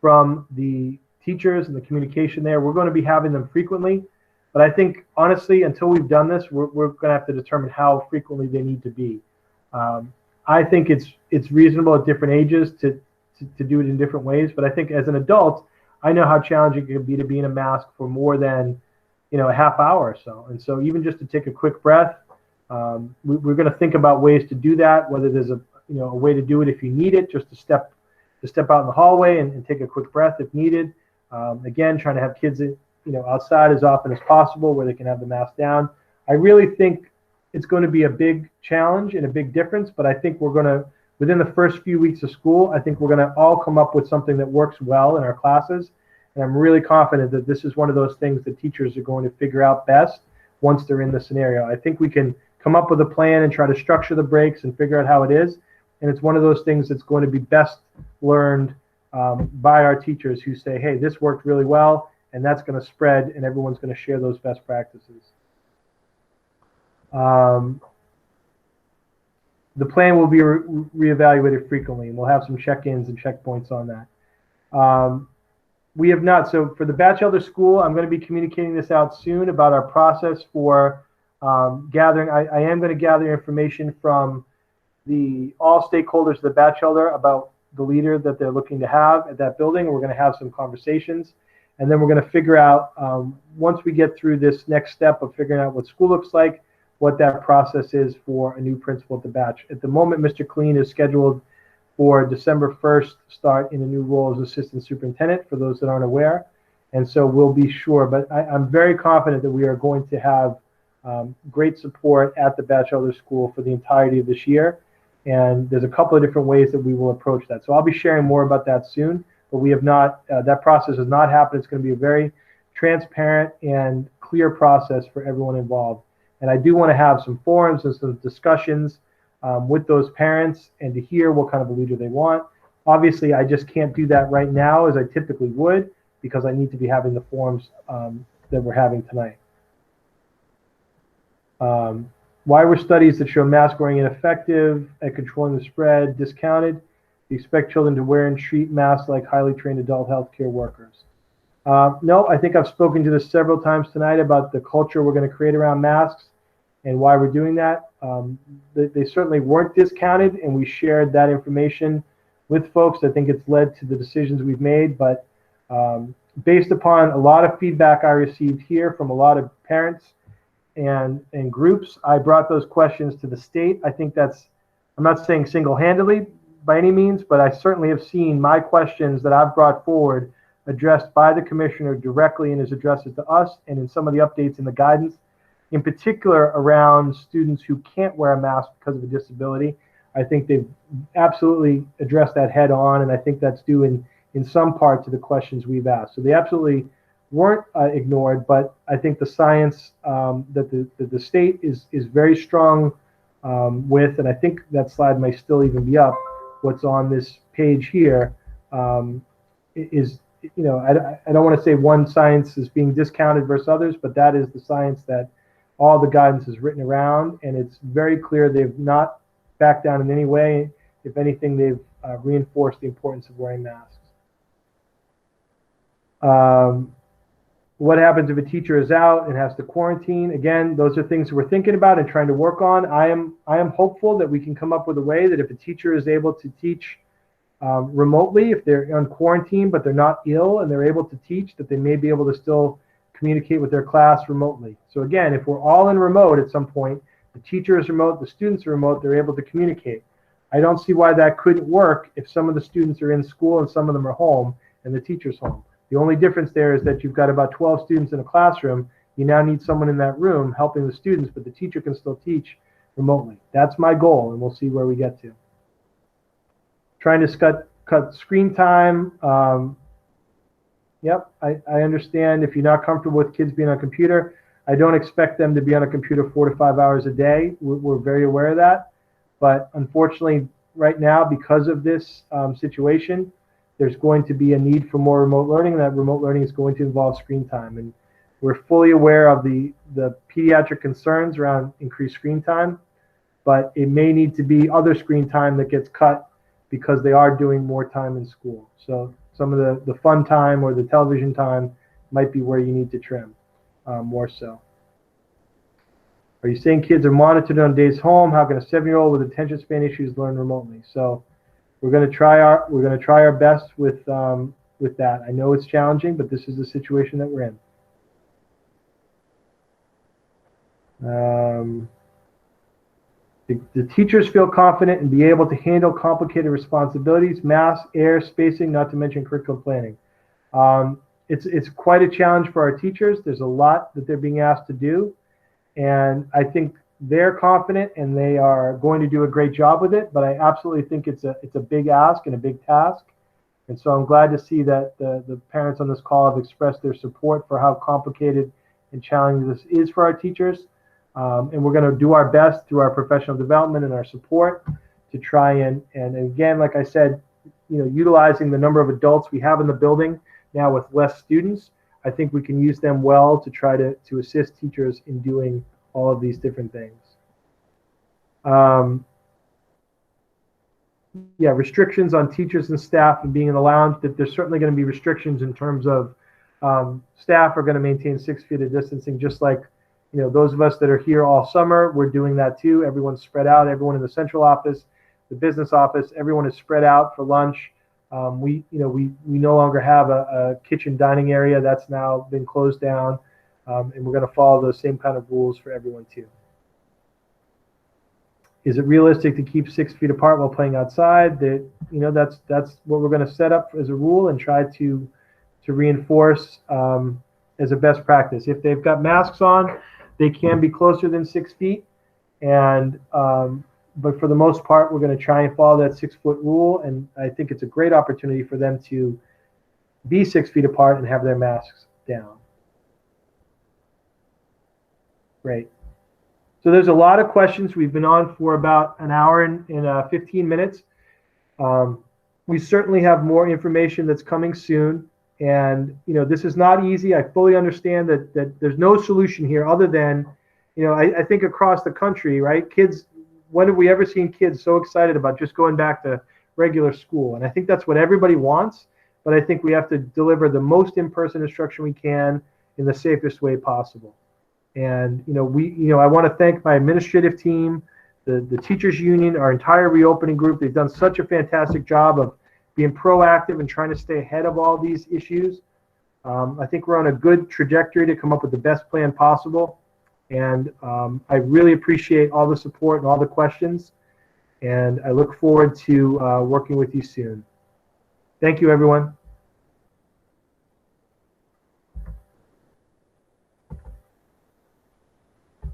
from the teachers and the communication there. We're going to be having them frequently, but I think honestly, until we've done this, we're going to have to determine how frequently they need to be. I think it's reasonable at different ages to do it in different ways, but I think as an adult, I know how challenging it can be to be in a mask for more than a half hour or so. And so even just to take a quick breath, we're going to think about ways to do that, whether there's a way to do it if you need it, just to step out in the hallway and take a quick breath if needed. Again, trying to have kids outside as often as possible where they can have the mask down. I really think it's going to be a big challenge and a big difference, but I think we're going to, within the first few weeks of school, I think we're going to all come up with something that works well in our classes. And I'm really confident that this is one of those things that teachers are going to figure out best once they're in the scenario. I think we can come up with a plan and try to structure the breaks and figure out how it is. And it's one of those things that's going to be best learned by our teachers who say, hey, this worked really well, and that's going to spread, and everyone's going to share those best practices. The plan will be reevaluated frequently, and we'll have some check-ins and checkpoints on that. We have not. So for the Batchelder School, I'm going to be communicating this out soon about our process for gathering. I am going to gather information from all stakeholders of the Batchelder about the leader that they're looking to have at that building. We're going to have some conversations, and then we're going to figure out, once we get through this next step of figuring out what school looks like, what that process is for a new principal at the batch. At the moment, Mr. Clean is scheduled for December 1st start in a new role as assistant superintendent, for those that aren't aware. And so we'll be sure, but I'm very confident that we are going to have great support at the Batchelder School for the entirety of this year. And there's a couple of different ways that we will approach that. So I'll be sharing more about that soon, but we have not, that process has not happened. It's going to be a very transparent and clear process for everyone involved. And I do want to have some forums and some discussions with those parents and to hear what kind of a leader they want. Obviously, I just can't do that right now as I typically would, because I need to be having the forums that we're having tonight. Why were studies that show mask wearing ineffective at controlling the spread discounted? You expect children to wear and treat masks like highly trained adult healthcare workers? No, I think I've spoken to this several times tonight about the culture we're going to create around masks and why we're doing that. They certainly weren't discounted, and we shared that information with folks. I think it's led to the decisions we've made, but based upon a lot of feedback I received here from a lot of parents and groups, I brought those questions to the state. I think that's, I'm not saying single-handedly by any means, but I certainly have seen my questions that I've brought forward addressed by the commissioner directly in his addresses to us and in some of the updates in the guidance, in particular around students who can't wear a mask because of a disability. I think they've absolutely addressed that head on, and I think that's due in some part to the questions we've asked. So they absolutely weren't ignored, but I think the science that the state is very strong with, and I think that slide might still even be up, what's on this page here, is, you know, I don't want to say one science is being discounted versus others, but that is the science that all the guidance is written around, and it's very clear they've not backed down in any way. If anything, they've reinforced the importance of wearing masks. What happens if a teacher is out and has to quarantine? Again, those are things we're thinking about and trying to work on. I am hopeful that we can come up with a way that if a teacher is able to teach remotely, if they're on quarantine but they're not ill and they're able to teach, that they may be able to still communicate with their class remotely. So again, if we're all in remote at some point, the teacher is remote, the students are remote, they're able to communicate. I don't see why that couldn't work if some of the students are in school and some of them are home and the teacher's home. The only difference there is that you've got about 12 students in a classroom. You now need someone in that room helping the students, but the teacher can still teach remotely. That's my goal, and we'll see where we get to. Trying to cut screen time. Yep, I understand if you're not comfortable with kids being on a computer. I don't expect them to be on a computer 4 to 5 hours a day. We're very aware of that. But unfortunately, right now, because of this situation, there's going to be a need for more remote learning, and that remote learning is going to involve screen time. And we're fully aware of the pediatric concerns around increased screen time, but it may need to be other screen time that gets cut because they are doing more time in school. So some of the fun time or the television time might be where you need to trim more so. Are you saying kids are monitored on days home? How can a 7-year-old with attention span issues learn remotely? So we're going to try our best with that. I know it's challenging, but this is the situation that we're in. The teachers feel confident and be able to handle complicated responsibilities, mass, air, spacing, not to mention curriculum planning. It's quite a challenge for our teachers. There's a lot that they're being asked to do, and I think they're confident and they are going to do a great job with it, but I absolutely think it's a big ask and a big task. And so I'm glad to see that the parents on this call have expressed their support for how complicated and challenging this is for our teachers. And we're going to do our best through our professional development and our support to try and again, like I said, you know, utilizing the number of adults we have in the building now with less students, I think we can use them well to try to assist teachers in doing all of these different things. Yeah, restrictions on teachers and staff and being in the lounge, that there's certainly going to be restrictions in terms of staff are going to maintain 6 feet of distancing, just like, you know, those of us that are here all summer, we're doing that too. Everyone's spread out. Everyone in the central office, the business office, everyone is spread out for lunch. We no longer have a kitchen dining area. That's now been closed down, and we're going to follow those same kind of rules for everyone too. Is it realistic to keep 6 feet apart while playing outside? That's what we're going to set up as a rule and try to reinforce as a best practice. If they've got masks on, they can be closer than 6 feet, and but for the most part, we're going to try and follow that 6-foot rule. And I think it's a great opportunity for them to be 6 feet apart and have their masks down. Great. So there's a lot of questions. We've been on for about an hour and 15 minutes. We certainly have more information that's coming soon. And, this is not easy. I fully understand that there's no solution here other than, I think across the country, right? Kids, when have we ever seen kids so excited about just going back to regular school? And I think that's what everybody wants. But I think we have to deliver the most in-person instruction we can in the safest way possible. And, I want to thank my administrative team, the teachers union, our entire reopening group. They've done such a fantastic job of being proactive and trying to stay ahead of all these issues. I think we're on a good trajectory to come up with the best plan possible. And I really appreciate all the support and all the questions. And I look forward to working with you soon. Thank you, everyone.